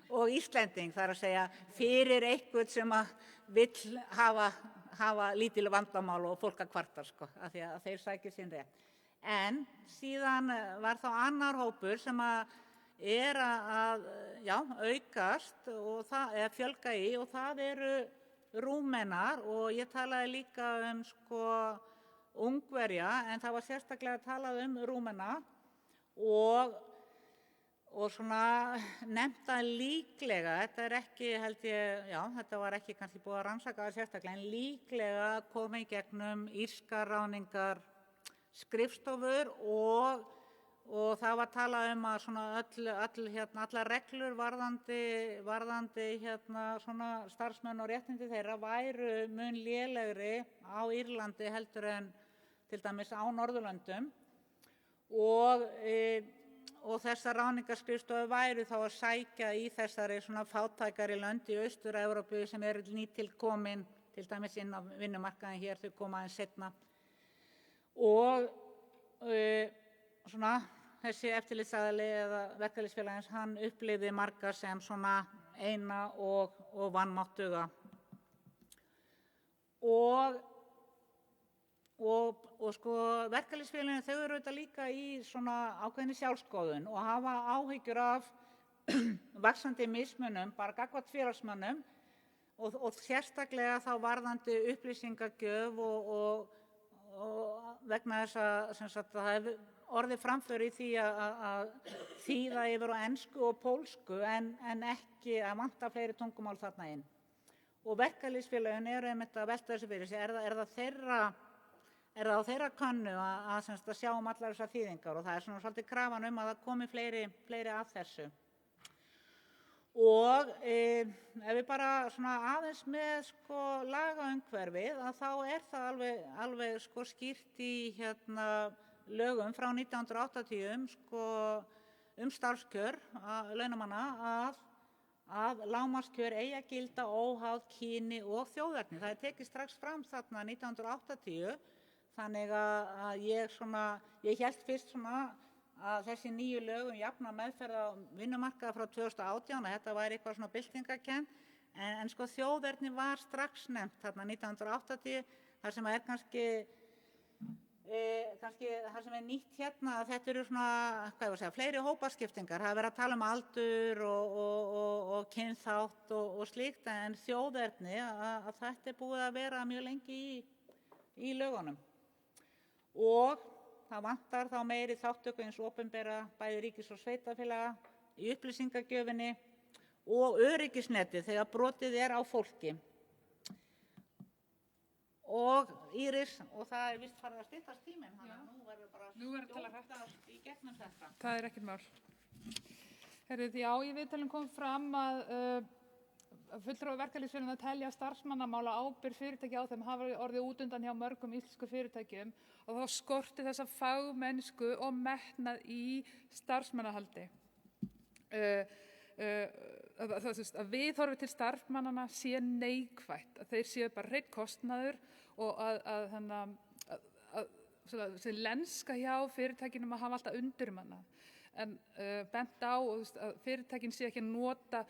B: og Íslending, það að segja fyrir einhvern sem að vill hafa lítil vandamál og fólk að kvarta sko, af því að þeir sækja sín rétt. En síðan var þá annar hópur sem að að aukast og það fjölga í og það eru Rúmenar og ég talaði líka sko Ungverja en það var sérstaklega talað Rúmena og svona nefnt að líklega, þetta ekki held ég, þetta var ekki kannski búið að rannsaka það sérstaklega en líklega komið í gegnum írskar ráðningar skrifstofur og það var talað að svona allar reglur varðandi svona starfsmenn og réttindi þeirra væru mun lélegri á Írlandi heldur en til dæmis á Norðurlöndum og þessar ráðningarskrifstofur væru þá að sækja í þessari svona fátækari lönd í Austur-Evrópu sem eru nýtilkomin til dæmis inn á vinnumarkaðinn hér, þau koma aðeins seinna og svona þessi eftirlitsaðili eða verkalýðsfélagins hann upplifði marga sem svona eina og vanmáttuga og sko verkalýðsfélögin þau eru auðvitað líka í svona ákveðinni sjálfskoðun og hafa áhyggjur af vaxandi mismunum bara gagnvart félagsmönnum og sérstaklega þá varðandi upplýsingagjöf og vegna þess að það hefur orðið framför í því að þýða yfir á ensku og pólsku en ekki að vanta fleiri tungumál þarna inn. Og verkalýðsfélögin eru einmitt að velta þessu fyrir sig, er það á þeirra könnu að sjá allar þessar þýðingar og það svona svolítið krafan að það komi fleiri að þessu. Og ef við bara svona aðeins með sko lagaumhverfið að þá það alveg sko skýrt í lögum frá 1980 sko starfskjör launamanna að lágmarkskjör eigi að gilda óháð kyni og þjóðerni. Það tekið strax fram þarna 1980 þannig að ég hélt fyrst svona að þessi nýju lög jafna meðferð á vinnumarkaði frá 2018 að þetta væri eitthvað svona byltingakennt en sko þjóðerni var strax nefnt þarna 1980 þar sem kannski það sem nýtt að þetta eru svona fleiri hópaskiptingar, það verið að tala aldur og kynþátt og slíkt en þjóðerni að þetta búið að vera mjög lengi í lögunum og það vantar þá meiri þátttöku eins opinbera bæði ríkis og sveitarfélaga í upplýsingagjöfinni og öryggisnetið þegar brotið á fólki. Og Íris, og það víst farið að styttast tíminn, þannig að nú verður bara skjótast í gegnum þetta.
C: Það ekkert mál. Herrið, já, í viðtalinu kom fram að fulltrúi verkalýðsfélögin að telja starfsmannamála ábyrgð fyrirtæki á þeim hafa orðið útundan hjá mörgum íslensku fyrirtækjum og þá skorti þessa fagmennsku og metnað í starfsmannahaldi. Að viðhorfið til starfsmannanna sé neikvætt, að þeir séu bara hreinn kostnaður og að lenska hjá fyrirtækinum að hafa alltaf undirmannað. En bent á að fyrirtækin sé ekki að nota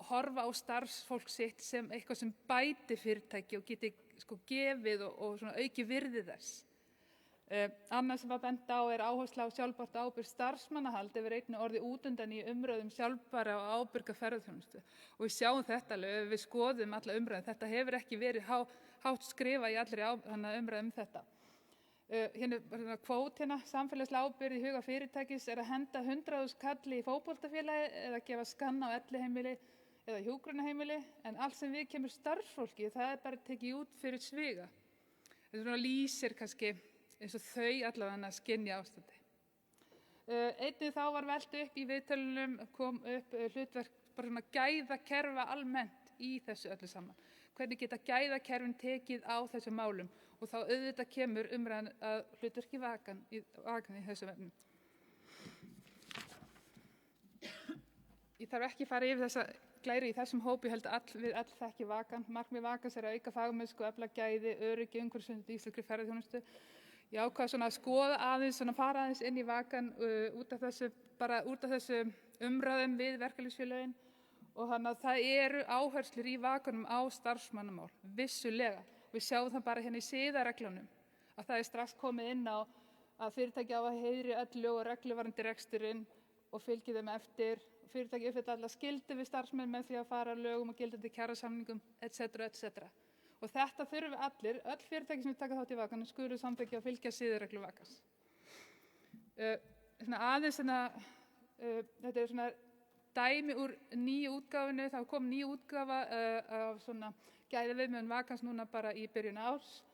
C: horfa á starfsfólk sitt sem eitthvað sem bæti fyrirtæki og geti sko gefið og svona auki virði þess. Annað sem var bent á áhersla á sjálfbært og ábyrgt starfsmannahald hefur einnig orðið útundan í umræðum sjálfbæra og ábyrga ferðaþjónustu. Og við sjáum þetta alveg, ef við skoðum alla umræðum, þetta hefur ekki verið hátt skrifa í allri umræðum þetta. Hérna kvót samfélagslega ábyrgð í huga fyrirtækis að henda 100.000 kalli í fótboltafélagi eða gefa skann á elliheimili eða hjúkrunarheimili en allt sem við kemur starfsfólki það bara tekið út fyrir sviga. Þetta lýsir kannski eins og þau allavega að skynja ástandi. Einnig þá var velt upp í viðtölunum kom upp hlutverk bara svona gæðakerfa almennt í þessu öllu saman. Hvernig geta gæðakerfin tekið á þessum málum og þá auðvitað kemur umræðan að hlutverki vakan í þessum efnum. Ég þarf ekki að fara yfir þessa glæru í þessum hópi, ég held að við öll þekki vakan. Markmið vakans er að auka fagmennsku, efla gæði, öryggi, umhverfisvernd í íslenskri ferðaþjónustu. Ég ákvað svona að skoða aðeins, svona fara aðeins inn í vakan út af þessu umræðum við verkalýðsfélögin og þannig að það eru áherslur í vakanum á starfsmannamál, vissulega. Við sjáum það bara hérna í siðareglunum að það er strax komið inn á að fyrirtæki á að heiðri öll lög og reglur varðandi reksturinn og fylgi þeim eftir. Fyrirtæki uppfylla alla skyldu við starfsmenn með því að fara lögum og gildandi kjarasamningum, etc. Og þetta þurfum við allir, öll fyrirtæki sem taka þátt í vakanum skulu samþykkja og fylgja siðareglu vakans. Þetta er svona dæmi úr nýju útgáfinu, það kom ný útgáfa af svona gæðaviðmiðun vakans núna bara í byrjun árs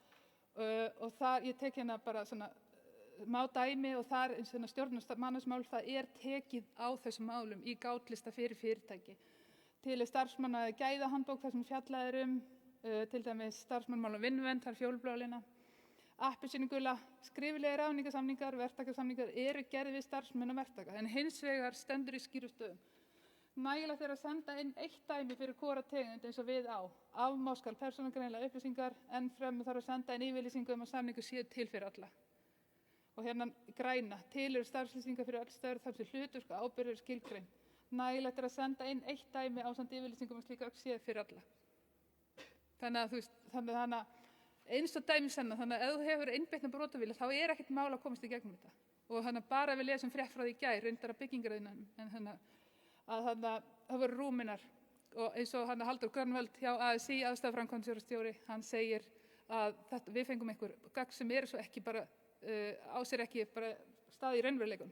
C: og það, ég tek hérna bara svona má dæmi og þar svona stjórnarmannasmál, það er tekið á þessum málum í gátlista fyrir fyrirtæki. Til starfsmanna gæðahandbók þar sem fjallað er til dæmis starfsmannamál og vinnuvernd, þar fjólblálina. Appelsínugula, skriflegir ráðningarsamningar, verktakasamningar eru gerðir við starfsmenn og verktaka, en hins vegar stendur í skýrum stöðum. Nægilegt er að senda inn eitt dæmi fyrir hvora tegund eins og við á. Afmá skal persónugreinanlegar upplýsingar, enn fremur þarf að senda inn yfirlýsingu að samningur séu til fyrir alla. Og hérna græna, til eru starfslýsingar fyrir öll störf þar sem hlutverk og ábyrgð eru skilgreind. Nægilegt er að senda inn eitt dæmi ásamt yfirlýsingum að slík öll séu fyrir alla. Þannig að eins og dæmi senna, þannig að ef þú hefur einbeittan brotavilja þá er ekkert mál að komast í gegnum þetta. Og þannig að bara við lesum frétt frá því í gær, reyndar að byggingariðnaðinum, en þannig að það voru rúminar og eins og Halldór Grönwald hjá ASÍ, aðstoðarframkvæmdastjóri, hann segir að við fengum einhver gögn sem eru svo ekki bara, á sér ekki bara stað í raunveruleikum.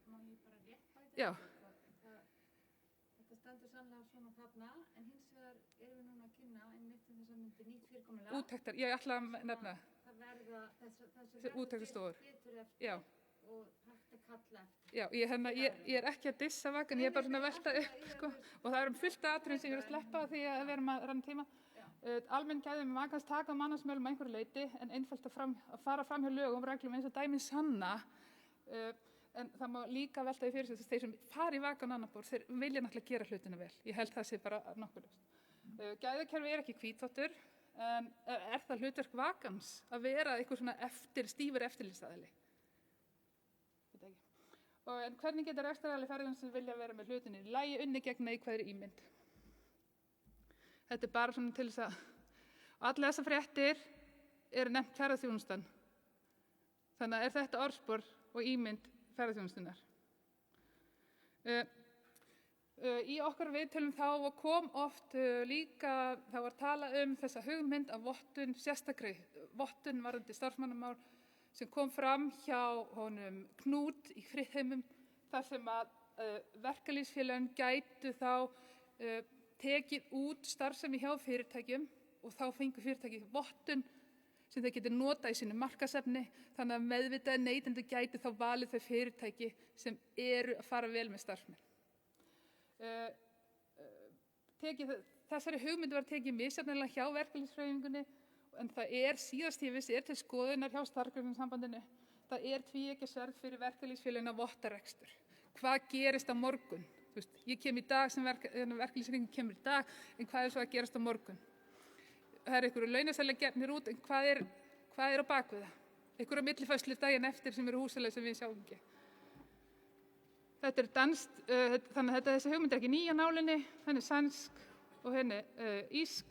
D: Má ég bara rétt bæta?
C: Já.
D: Þetta stendur sannlega svona þarna, en hins vegar erum við núna að kynna einmitt þess að myndi nýtt fyrirkomulag.
C: Úttektar, ég ætla að nefna.
D: Það verða þessi
C: úttektarstofur.
D: betur eftir.
C: Já.
D: Og hægt að kalla eftir.
C: Já, ég er ekki að dissa vakan, ég er bara svona að velta upp, sko, og það eru fullt af atriðum sem ég er að sleppa því að við erum að renna tíma. Almenn gæði með vakans taka á mannasmölum að einhverju leyti, en einfalt að fara fram hjá lögum, reglum eins og dæmin sanna, en það má líka velta því fyrir sig þeir sem fara í vakan annar borð, þeir vilja náttúrulega gera hlutina vel. Ég held það sé bara nokkuð ljóst. Gæðakerfi er ekki hvítþvottur, en er það hlutverk vakans að vera eitthvað svona stífur eftirlitsaðili? En hvernig getur rekstraraðili ferðaþjónustu sem vilja vera með hlutinni í lagi unnið gegn neikvæðri ímynd? Þetta er bara svona til þess að allar þessar fréttir eru nefnt ferðaþjónustan. Þannig að er þetta orðspor og ímynd ferðaþjónustunnar. Í okkar viðtölum þá kom oft líka, það var talað þessa hugmynd af vottun, sérstakri vottun varðandi starfsmannamál sem kom fram hjá honum Knút í Friðheimum þar sem að verkalýðsfélögin gætu þá tekið út starfsemi hjá fyrirtækjum og þá fengu fyrirtæki vottun sem þeir geti notað í sínu markaðsefni þannig að meðvitaði neytendur gæti þá valið þau fyrirtæki sem eru að fara vel með starfsmenn. Þessari hugmynd var tekið misjafnlega hjá verkalýðshreyfingunni en það síðast ég vissi til skoðunar hjá Starfsgreinasambandinu. Það tvíeggja sverð fyrir verkalýðsfélögin að votta rekstur. Hvað gerist á morgun? Ég kem í dag sem verkalýðshreyfingin kemur í dag, en hvað svo að gerast á morgun? Það einhverju launaseðlar gefnir út, en hvað er á bakvið það? Einhverju millifærslur daginn eftir sem eru húsaleg sem við sjáum ekki. Þetta danskt, þannig að þessi hugmynd ekki ný á nálinni, henni sænsk og henni ísk.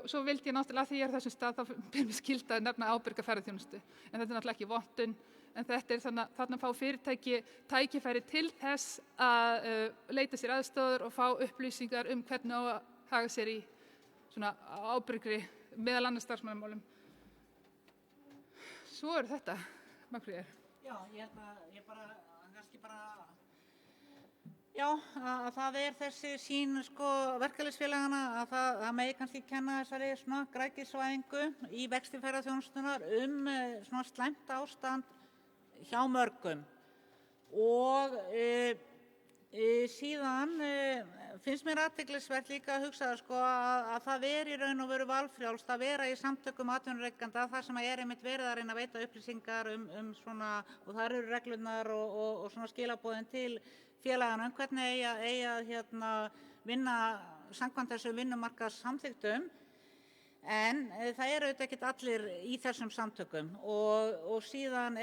C: Svo vildi ég náttúrulega, því ég þessum stað, þá ber mér skylda að nefna ábyrga ferðaþjónustu. En þetta náttúrulega ekki vottun, en þetta þarna fá fyrirtæki tækifæri til þess að leita sér aðstoðar og fá upplýsingar hvernig á að haga sér í svona ábyrgri meðal annars starfsmannamálum. Svo þetta, Magnfríður.
B: Já, ég held að ég kannski Já, að það þessi sín verkalýðsfélagana að það megi kannski kenna þessari svona græðgisvæðingu í vexti ferðaþjónustunnar svona slæmt ástand hjá mörgum og síðan finnst mér athyglisvert líka að hugsa sko, að það í raun og veru valfrjálst að vera í samtökum atvinnurekenda þar sem er einmitt verið að reyna að veita upplýsingar svona, og það eru reglurnar og svona skilaboðin til félagana hvernig eigi að vinna samkvæmt þessum vinnumarkaðssamþykktum. En það eru auðvitað ekkert allir í þessum samtökum og síðan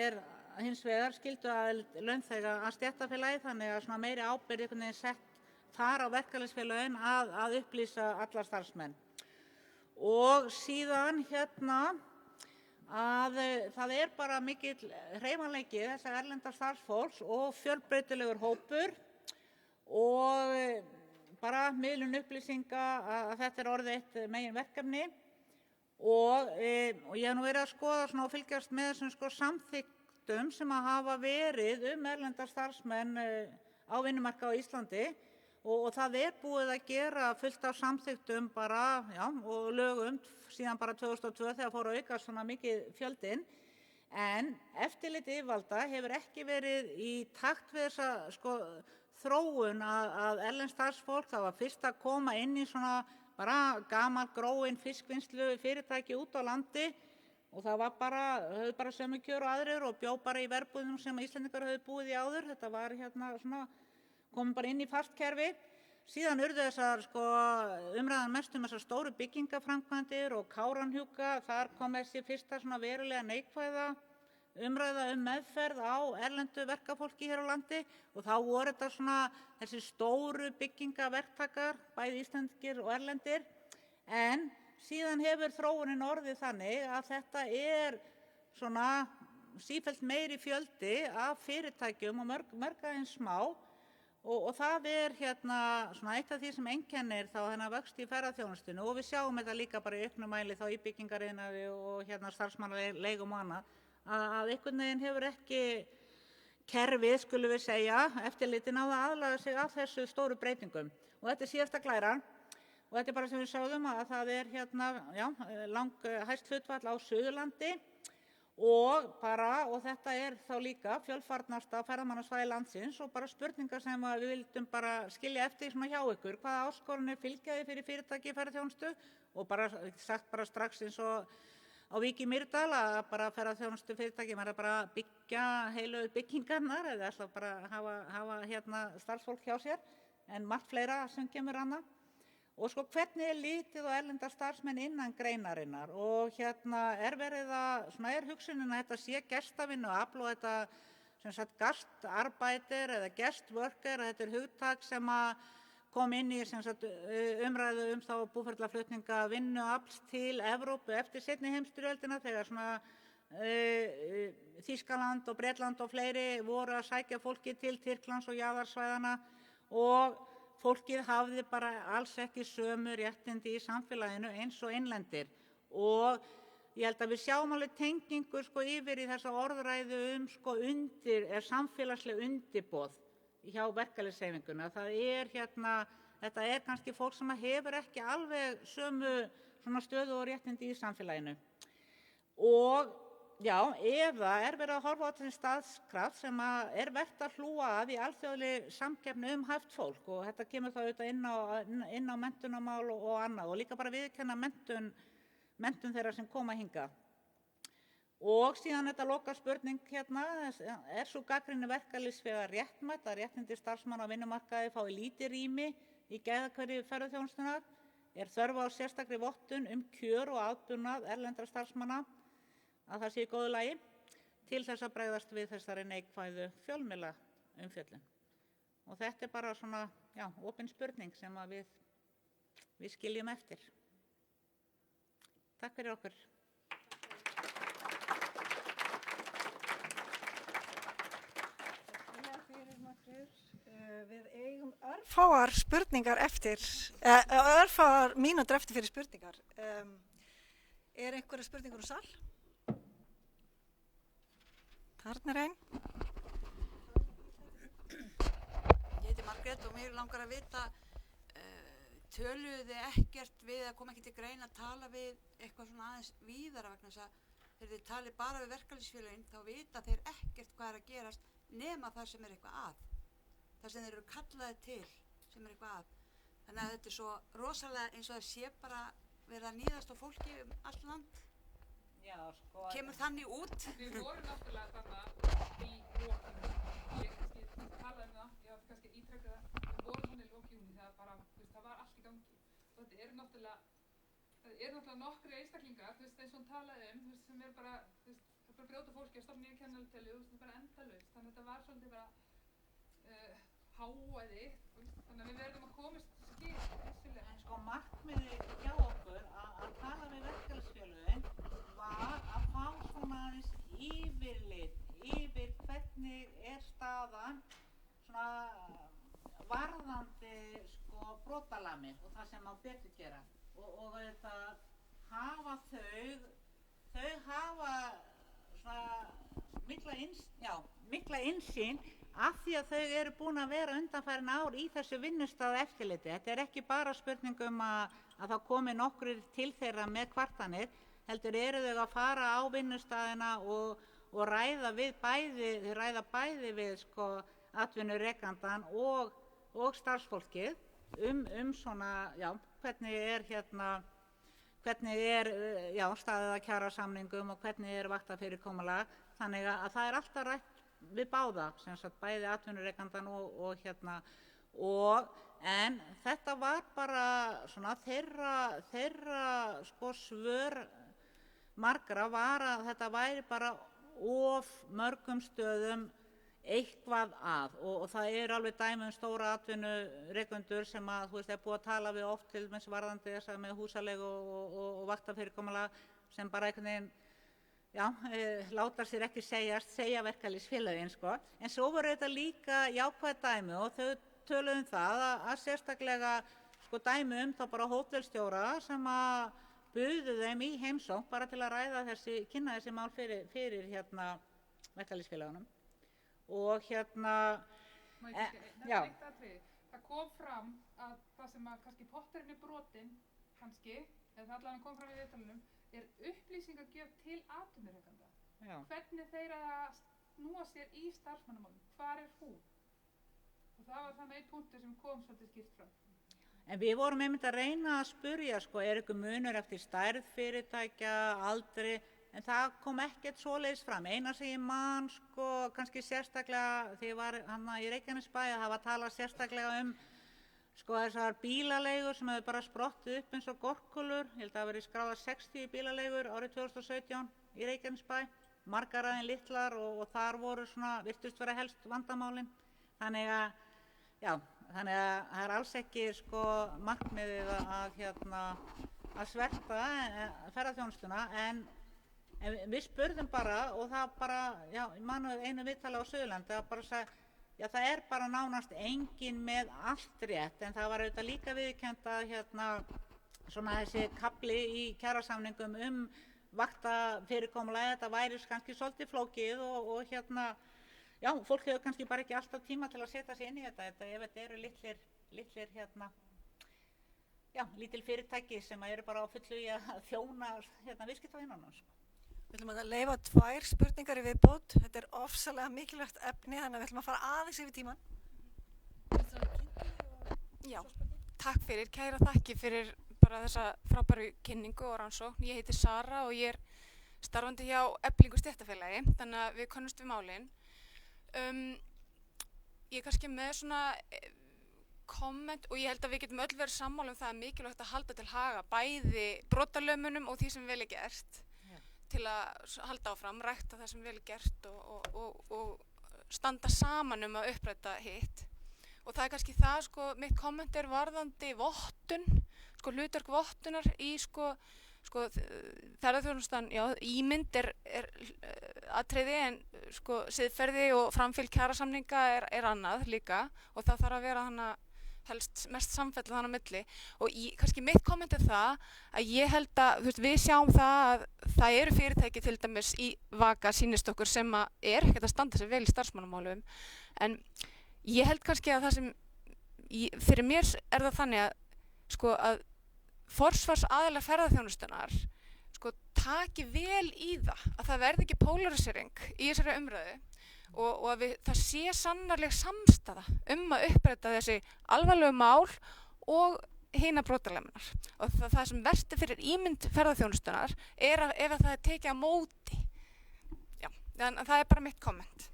B: hins vegar skylduaðild launþega að stéttarfélagi þannig að svona meiri ábyrgð einhvern veginn sett þar á verkalýðsfélögin að upplýsa alla starfsmenn. Og síðan að það bara mikill hreyfanleiki þessa erlenda starfsfólks og fjölbreytilegur hópur og bara miðlun upplýsinga að þetta orðið eitt megin verkefni og ég hef nú verið að skoða svona og fylgjast með þessum samþykktum sem að hafa verið erlenda starfsmenn á vinnumarkaði á Íslandi og það búið að gera fullt af samþykktum bara, og lögum síðan bara 2002 þegar fór að auka svona mikið fjöldinn. En eftirlit yfirvalda hefur ekki verið í takt við þessa þróun að erlend starfsfólk það var fyrst að koma inn í svona bara gamalt gróin fiskvinnslu fyrirtæki út á landi og það var höfðu bara sömu kjör og aðrir og bjó bara í verbúðum sem Íslendingar höfðu búið í áður. Þetta var svona, komum bara inn í fast kerfi. Síðan urðu þessar umræðan mest þessar stóru byggingaframkvæmdir og Kárahnjúka. Þar kom þessi fyrsta svona verulega neikvæða umræða meðferð á erlendu verkafólki hér á landi og þá voru þetta svona þessi stóru byggingaverktakar, bæði Íslendingir og erlendir. En síðan hefur þróunin orðið þannig að þetta svona sífellt meiri fjöldi af fyrirtækjum og mörg aðeins smá og það svona eitt af því sem einkennir þá þennan vöxt í ferðaþjónustunni og við sjáum þetta líka bara í auknum mæli þá í byggingariðnaði og starfsmannaleigum og annað að einhvern veginn hefur ekki kerfið, skulum við segja, eftirlitin á að aðlaga sig að þessu stóru breytingum og þetta síðasta glæran. Og þetta bara sem við sáðum að það langhæst hlutfall á Suðurlandi og þetta þá líka fjölfarnasta ferðamannasvæði landsins og bara spurningar sem við vildum bara skilja eftir svona hjá ykkur. Hvaða áskorunir fylgja þið fyrir fyrirtæki í ferðaþjónustu og sagt strax eins og á Vík í Mýrdal að bara ferðaþjónustu fyrirtæki maður bara byggja heilu byggingarnar eða ætla bara að hafa starfsfólk hjá sér en margt fleira sem kemur annað. Og hvernig litið á erlenda starfsmenn innan greinarinnar og verið að hugsunin að þetta sé gestavinnuafl og þetta sem sagt gastarbeiter eða guest worker, þetta hugtak sem að kom inn í sem sagt umræðu þá búferlaflutninga vinnuafls til Evrópu eftir seinni heimsstyrjöldina þegar svona Þýskaland og Bretland og fleiri voru að sækja fólki til Tyrklands og jaðarsvæðana og fólkið hafði bara alls ekki sömu réttindi í samfélaginu eins og innlendir og ég held að við sjáum alveg tengingu yfir í þessa orðræðu undir samfélagsleg undirboð hjá verkalýðshreyfingunni. Þetta kannski fólk sem hefur ekki alveg sömu svona stöðu og réttindi í samfélaginu. Og eða verið að horfa á þessi staðskraft sem vert að hlúa að í alþjóðlegri samkeppni hæft fólk og þetta kemur þá auðvitað inn á menntunarmál og annað og líka bara viðurkenna menntun þeirra sem koma hingað. Og síðan þetta lokaspurning sú gagnrýni verkalýðsfélaga réttmætt að réttindi starfsmanna á vinnumarkaði fái lítið rými í gæðahverfi ferðaþjónustunnar? Þörf á sérstakri vottun kjör og aðbúnað erlendra starfsmanna að það sé í góðu lagi til þess að bregðast við þessari neikvæðu fjölmiðla umfjöllun. Og þetta bara svona, opin spurning sem að við skiljum eftir. Takk fyrir okkur.
A: Við eigum örfáar spurningar eftir, örfáar mínútur eftir fyrir spurningar. Einhverja spurningur úr sal? Þarna einn.
E: Ég heiti Margrét og mér langar að vita, töluðu þið ekkert við að koma ekki til greina að tala við eitthvað svona aðeins víðara vegna þess að þegar þið talið bara við verkalýðsfélögin þá vita þeir ekkert hvað að gerast nema það sem eitthvað að. Það sem þeir eru kallaði til sem eitthvað að. Þannig að þetta svo rosalega eins og það sé bara verið að níðast á fólki allt land.
B: Já, sko.
E: Kemur þannig út.
C: Við vorum náttúrulega þarna í lok júní. Ég kannski talaði það, ég kannski ítreka það. Við vorum þannig í lok júní þegar bara, það var allt í gangi. Og þetta eru náttúrulega nokkri einstaklingar, eins og hann talaði sem er bara, það bara brjóta fólki að stofna nýja kennaratölu, það er bara endalaust. Þannig að þetta var svolítið bara háæði, þannig að við verðum að komast skil, vissulega.
B: En sko markmiði hjá okkur að tala við verkalýðsfélögin var að fá svona aðeins yfirlit yfir hvernig staðan svona varðandi sko brotalamir og það sem má betur gera. Og þetta hafa þau hafa svona mikla innsýn af því að þau eru búin að vera undanfarin ár í þessu vinnustaða eftirliti. Þetta er ekki bara spurning að það komi nokkrir til þeirra með kvartanir, heldur eru þau að fara á vinnustaðina og ræða bæði við sko atvinnurekandan og starfsfólkið svona, hvernig er staðið að kjarasamningum og hvernig er vaktafyrirkomulag. Þannig að það er alltaf rætt við báða, sem sagt bæði atvinnurekandan en þetta var bara svona þeirra sko svör margra var að þetta væri bara of mörgum stöðum eitthvað að og það er alveg dæmi stóra atvinnurekendur sem að er búið að tala við oft til dæmis varðandi þess að með húsaleigu og vaktafyrirkomulag sem bara einhvern veginn láta sér ekki segja verkalýðsfélögin sko. En svo voru þetta líka jákvæð dæmi og þau töluðu það að sérstaklega sko dæmi þá bara hótelstjóra sem að buðu þeim í heimsókn bara til að ræða kynna þessi mál fyrir verkalýðsfélögunum. Og
C: það kom fram að það sem að kannski potturinn er brotinn kannski, eða það allavega kom fram í viðtalunum, er upplýsingagjöf til atvinnurekanda. Hvernig þeir að snúa sér í starfsmannamálum, hvar er hún? Og það var þannig einn punktur sem kom svolítið skýrt fram.
B: En við vorum einmitt að reyna að spurja, sko, er ykkur munur eftir stærð fyrirtækja, aldri, en það kom ekkert svoleiðis fram. Eina sem ég man, sko, kannski sérstaklega, þegar ég var í Reykjanesbæ, það var að tala sérstaklega sko þessar bílaleigur sem hefur bara sprottið upp eins og gorkulur. Ég held að það verið skráðar 60 bílaleigur árið 2017 í Reykjanesbæ, margar aðeins litlar og þar voru svona, virtust vera helst vandamálin. Þannig að það er alls ekki sko markmiðið að sverta ferðaþjónustuna en við spurðum bara og það bara, ég man einu viðtali á Suðurlandi að bara sagði það er bara nánast engin með allt rétt en það var auðvitað líka viðurkennt að svona þessi kafli í kjarasamningum vaktafyrirkomulagi þetta væri kannski svolítið flókið og fólk hefur kannski bara ekki alltaf tíma til að setja sig inn í þetta ef þetta eru lítil fyrirtæki sem eru bara á fullu í að þjóna viðskiptavinunum.
A: Við ætlum að leyfa 2 spurningar í viðbót. Þetta er ofsalega mikilvægt efni, þannig að við ætlum að fara aðeins yfir tímann.
D: Já, takk fyrir, kæra þakki fyrir bara þessa frábæru kynningu og rannsókn. Ég heiti Sara og ég er starfandi hjá Eflingu stéttarfélagi, þannig að við könnumst við málin. Ég er kannski með svona komment og ég held að við getum öll verið sammála það að mikilvægt að halda til haga bæði brotalömunum og því sem vel er gert. Til að halda áfram, rækta það sem vel er gert og standa saman að uppræta hitt. Og það er kannski það, sko, mitt komment er varðandi vottun, sko, hlutverk vottunar í, sko, ferðaþjónustan, ímynd er atriði en, sko, siðferði og framfylgd kjarasamninga er annað líka og það þarf að vera helst mest samfellað þarna á milli og kannski mitt komment er það að ég held að við sjáum það að það eru fyrirtæki til dæmis í Vaka sýnist okkur sem að ekkert að standa sér vel í starfsmannamálum en ég held kannski að það sem fyrir mér er það þannig að sko að forsvarsaðilar ferðaþjónustunnar sko taki vel í það verði ekki polarisering í þessari umræðu og að það sé sannarleg samstaða að uppræta þessi alvarlegu mál og hina brotalemnar. Og það sem versti fyrir ímynd ferðaþjónustunar ef að það tekið á móti. Já, en það bara mitt komment.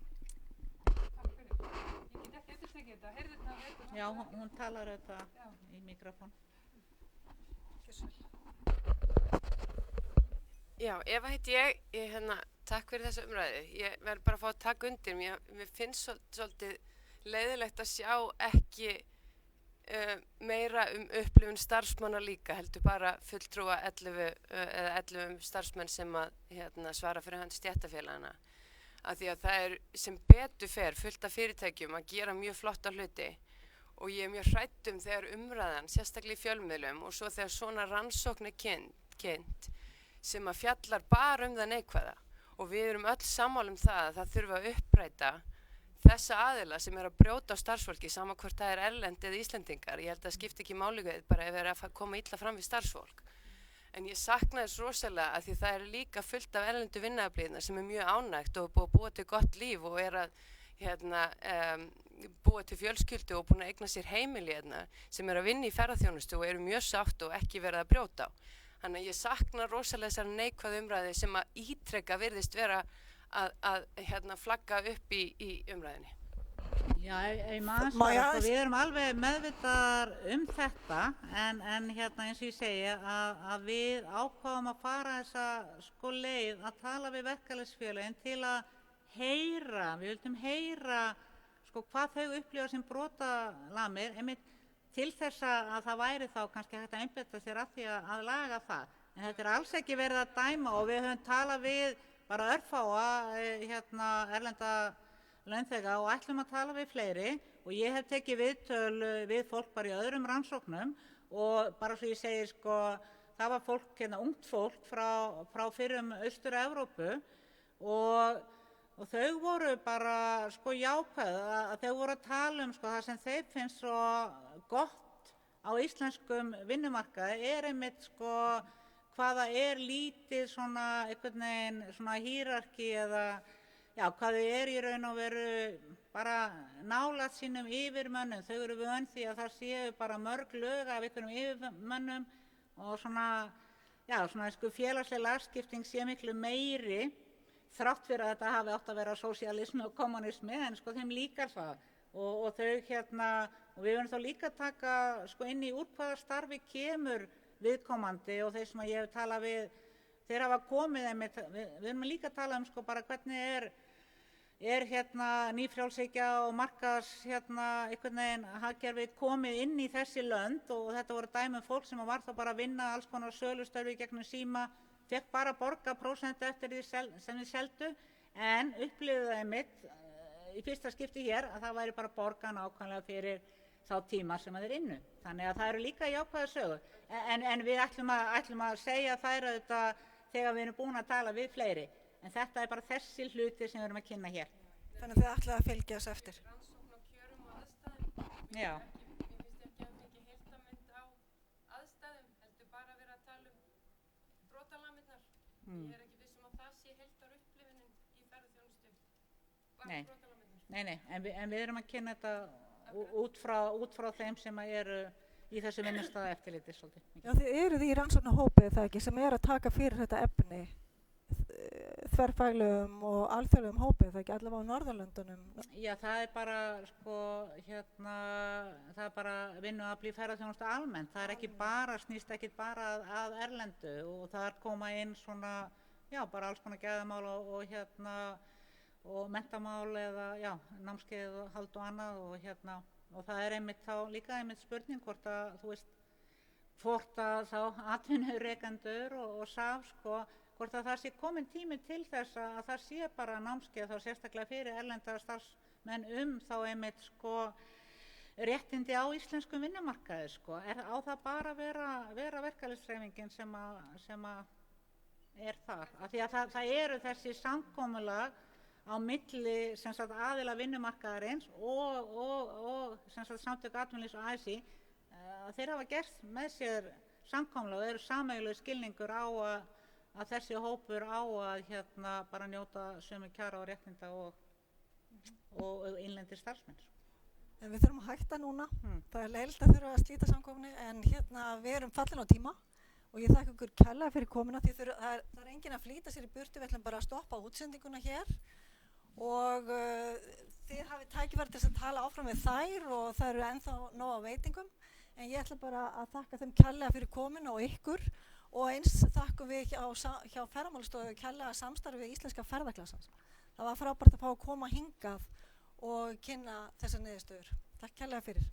C: Ég get ekki endurtekið þetta. Heyrðu þetta?
B: Já, hún talar þetta í mikrofón.
F: Já, Eva heiti ég takk fyrir þessa umræðu. Ég verð bara að fá að taka undir. Mér finnst svolítið leiðilegt að sjá ekki meira upplifun starfsmanna líka, heldur bara fulltrúa 11 starfsmenn sem að svara fyrir hönd stéttarfélagana. Af því að það sem betur fer fullt af fyrirtækjum að gera mjög flotta hluti og ég mjög hrædd þegar umræðan, sérstaklega í fjölmiðlum og svo þegar svona rannsókn kynnt sem að fjallar bara það neikvæða og við erum öll sammála það að það þurfa að uppræta þessa aðila sem að brjóta á starfsfólki sama hvort það erlend eða Íslendingar. Ég held að það skipti ekki máli bara ef það að koma illa fram við starfsfólk. En ég sakna þess rosalega að því það líka fullt af erlendu vinnuaflið sem mjög ánægt og búið að búa til gott líf og að búa til fjölskyldu og búin að eigna sér heimili sem að vinna í ferðaþjónustu og eru mjög sátt og ekki verið að brjóta á. Þannig að ég sakna rosalega þessar neikvæðu umræði sem að ítrekka virðist vera að flagga upp í umræðinni.
B: Já, ég maður sko, við erum alveg meðvitaðar þetta en eins og ég segi að við ákváðum að fara þessa leið að tala við verkalýðsfélögin til að heyra, við vildum heyra hvað þau upplifa sem brotalamir, einmitt til þess að það væri þá kannski hægt að einbeita sér að því að laga það. En þetta alls ekki verið að dæma og við höfum talað við bara örfáa erlenda launþega og ætlum að tala við fleiri og ég hef tekið viðtöl við fólk bara í öðrum rannsóknum og bara svo ég segir það var fólk, ungt fólk frá fyrrum Austur-Evrópu og þau voru bara jákvæð að þau voru að tala það sem þeim finnst svo gott á íslenskum vinnumarkaði einmitt hvaða lítið einhvern veginn hierarki eða hvað þau í raun og veru bara nálægt sínum yfirmönnum. Þau eru vön því að það séu bara mörg lög af einhverjum yfirmönnum og félagsleg lagskipting sé miklu meiri þrátt fyrir að þetta hafi átt að vera sósíalismi og kommunismi en þeim líkar það og þau og við verðum þá líka að taka inn í úr hvaða starfi kemur viðkomandi og þeir sem ég hef talað við þeir hafa komið einmitt, við erum líka að tala bara hvernig nýfrjálshyggja og markaðs einhvern veginn hagkerfið komið inn í þessi lönd og þetta voru dæmi fólk sem var þá bara að vinna alls konar sölustörfi gegnum síma fekk bara borga prósentu eftir því sem þið seldu en upplifði einmitt í fyrsta skipti hér að það væri bara borga nákvæmlega fyrir þá tíma sem þeir innu. Þannig að það eru líka jákvæðar sögur. En við ætlum að segja þær auðvitað þegar við erum búin að tala við fleiri. En þetta bara þessi hluti sem við erum að kynna hér.
A: Þannig að þið ætlaði að fylgja þess eftir.
F: Rannsókn á kjörum og aðstæðum.
B: Já.
F: Mér finnst ekki að fengi heildarmynd á aðstæðum, heldur bara að vera að tala brotalamirnar. Ég ekki viss að það sé heildarupplifunin í ferðaþjónustu.
B: Nei. Nei, en við erum að kynna þetta út frá þeim sem eru í þessu vinnustaða eftirliti svolítið.
A: Já, þið eruð í rannsóknarhópi það ekki sem að taka fyrir þetta efni þverfaglegum og alþjóðlegum hópi það ekki allavega á Norðurlöndunum.
B: Já, það bara það bara vinnuafl í ferðaþjónustu almennt. Það ekki bara snýst ekki bara að erlendu og þar koma inn bara alls konar gæðamál og menntamál eða námskeið og hald og annað og það einmitt þá líka einmitt spurning hvort að þá atvinnurekendur og SAF hvort að það sé komin tími til þess að það sé bara námskeið þá sérstaklega fyrir erlenda starfsmenn þá einmitt réttindi á íslenskum vinnumarkaði á það bara vera verkalýðshreyfingin sem að þar af því að það eru þessi samkomulag á milli aðila vinnumarkaðarins og samtök atvinnulífs og ASÍ þeir hafa gert með sér samkomulag og eru sameiginlegur skilningur á að þessi hópur á að bara njóta sömu kjara og réttinda og innlendir starfsmenn.
A: En við þurfum að hætta núna. Það er leiðilegt að þurfa að slíta samkominni en við erum fallin á tíma og ég þakka ykkur kærlega fyrir komuna því það er enginn að flýta sér í burtu, við ætlum bara að stoppa útsendinguna hér og þið hafið tækifæri til þess að tala áfram við þær og það eru ennþá nóg af veitingum en ég ætla bara að þakka þeim kærlega fyrir komuna og ykkur og eins þakkum við hjá Ferðamálastofu kærlega samstarfi við Íslenska ferðaklassans. Það var frábært að fá að koma hingað og kynna þessar niðurstöður. Takk kærlega fyrir.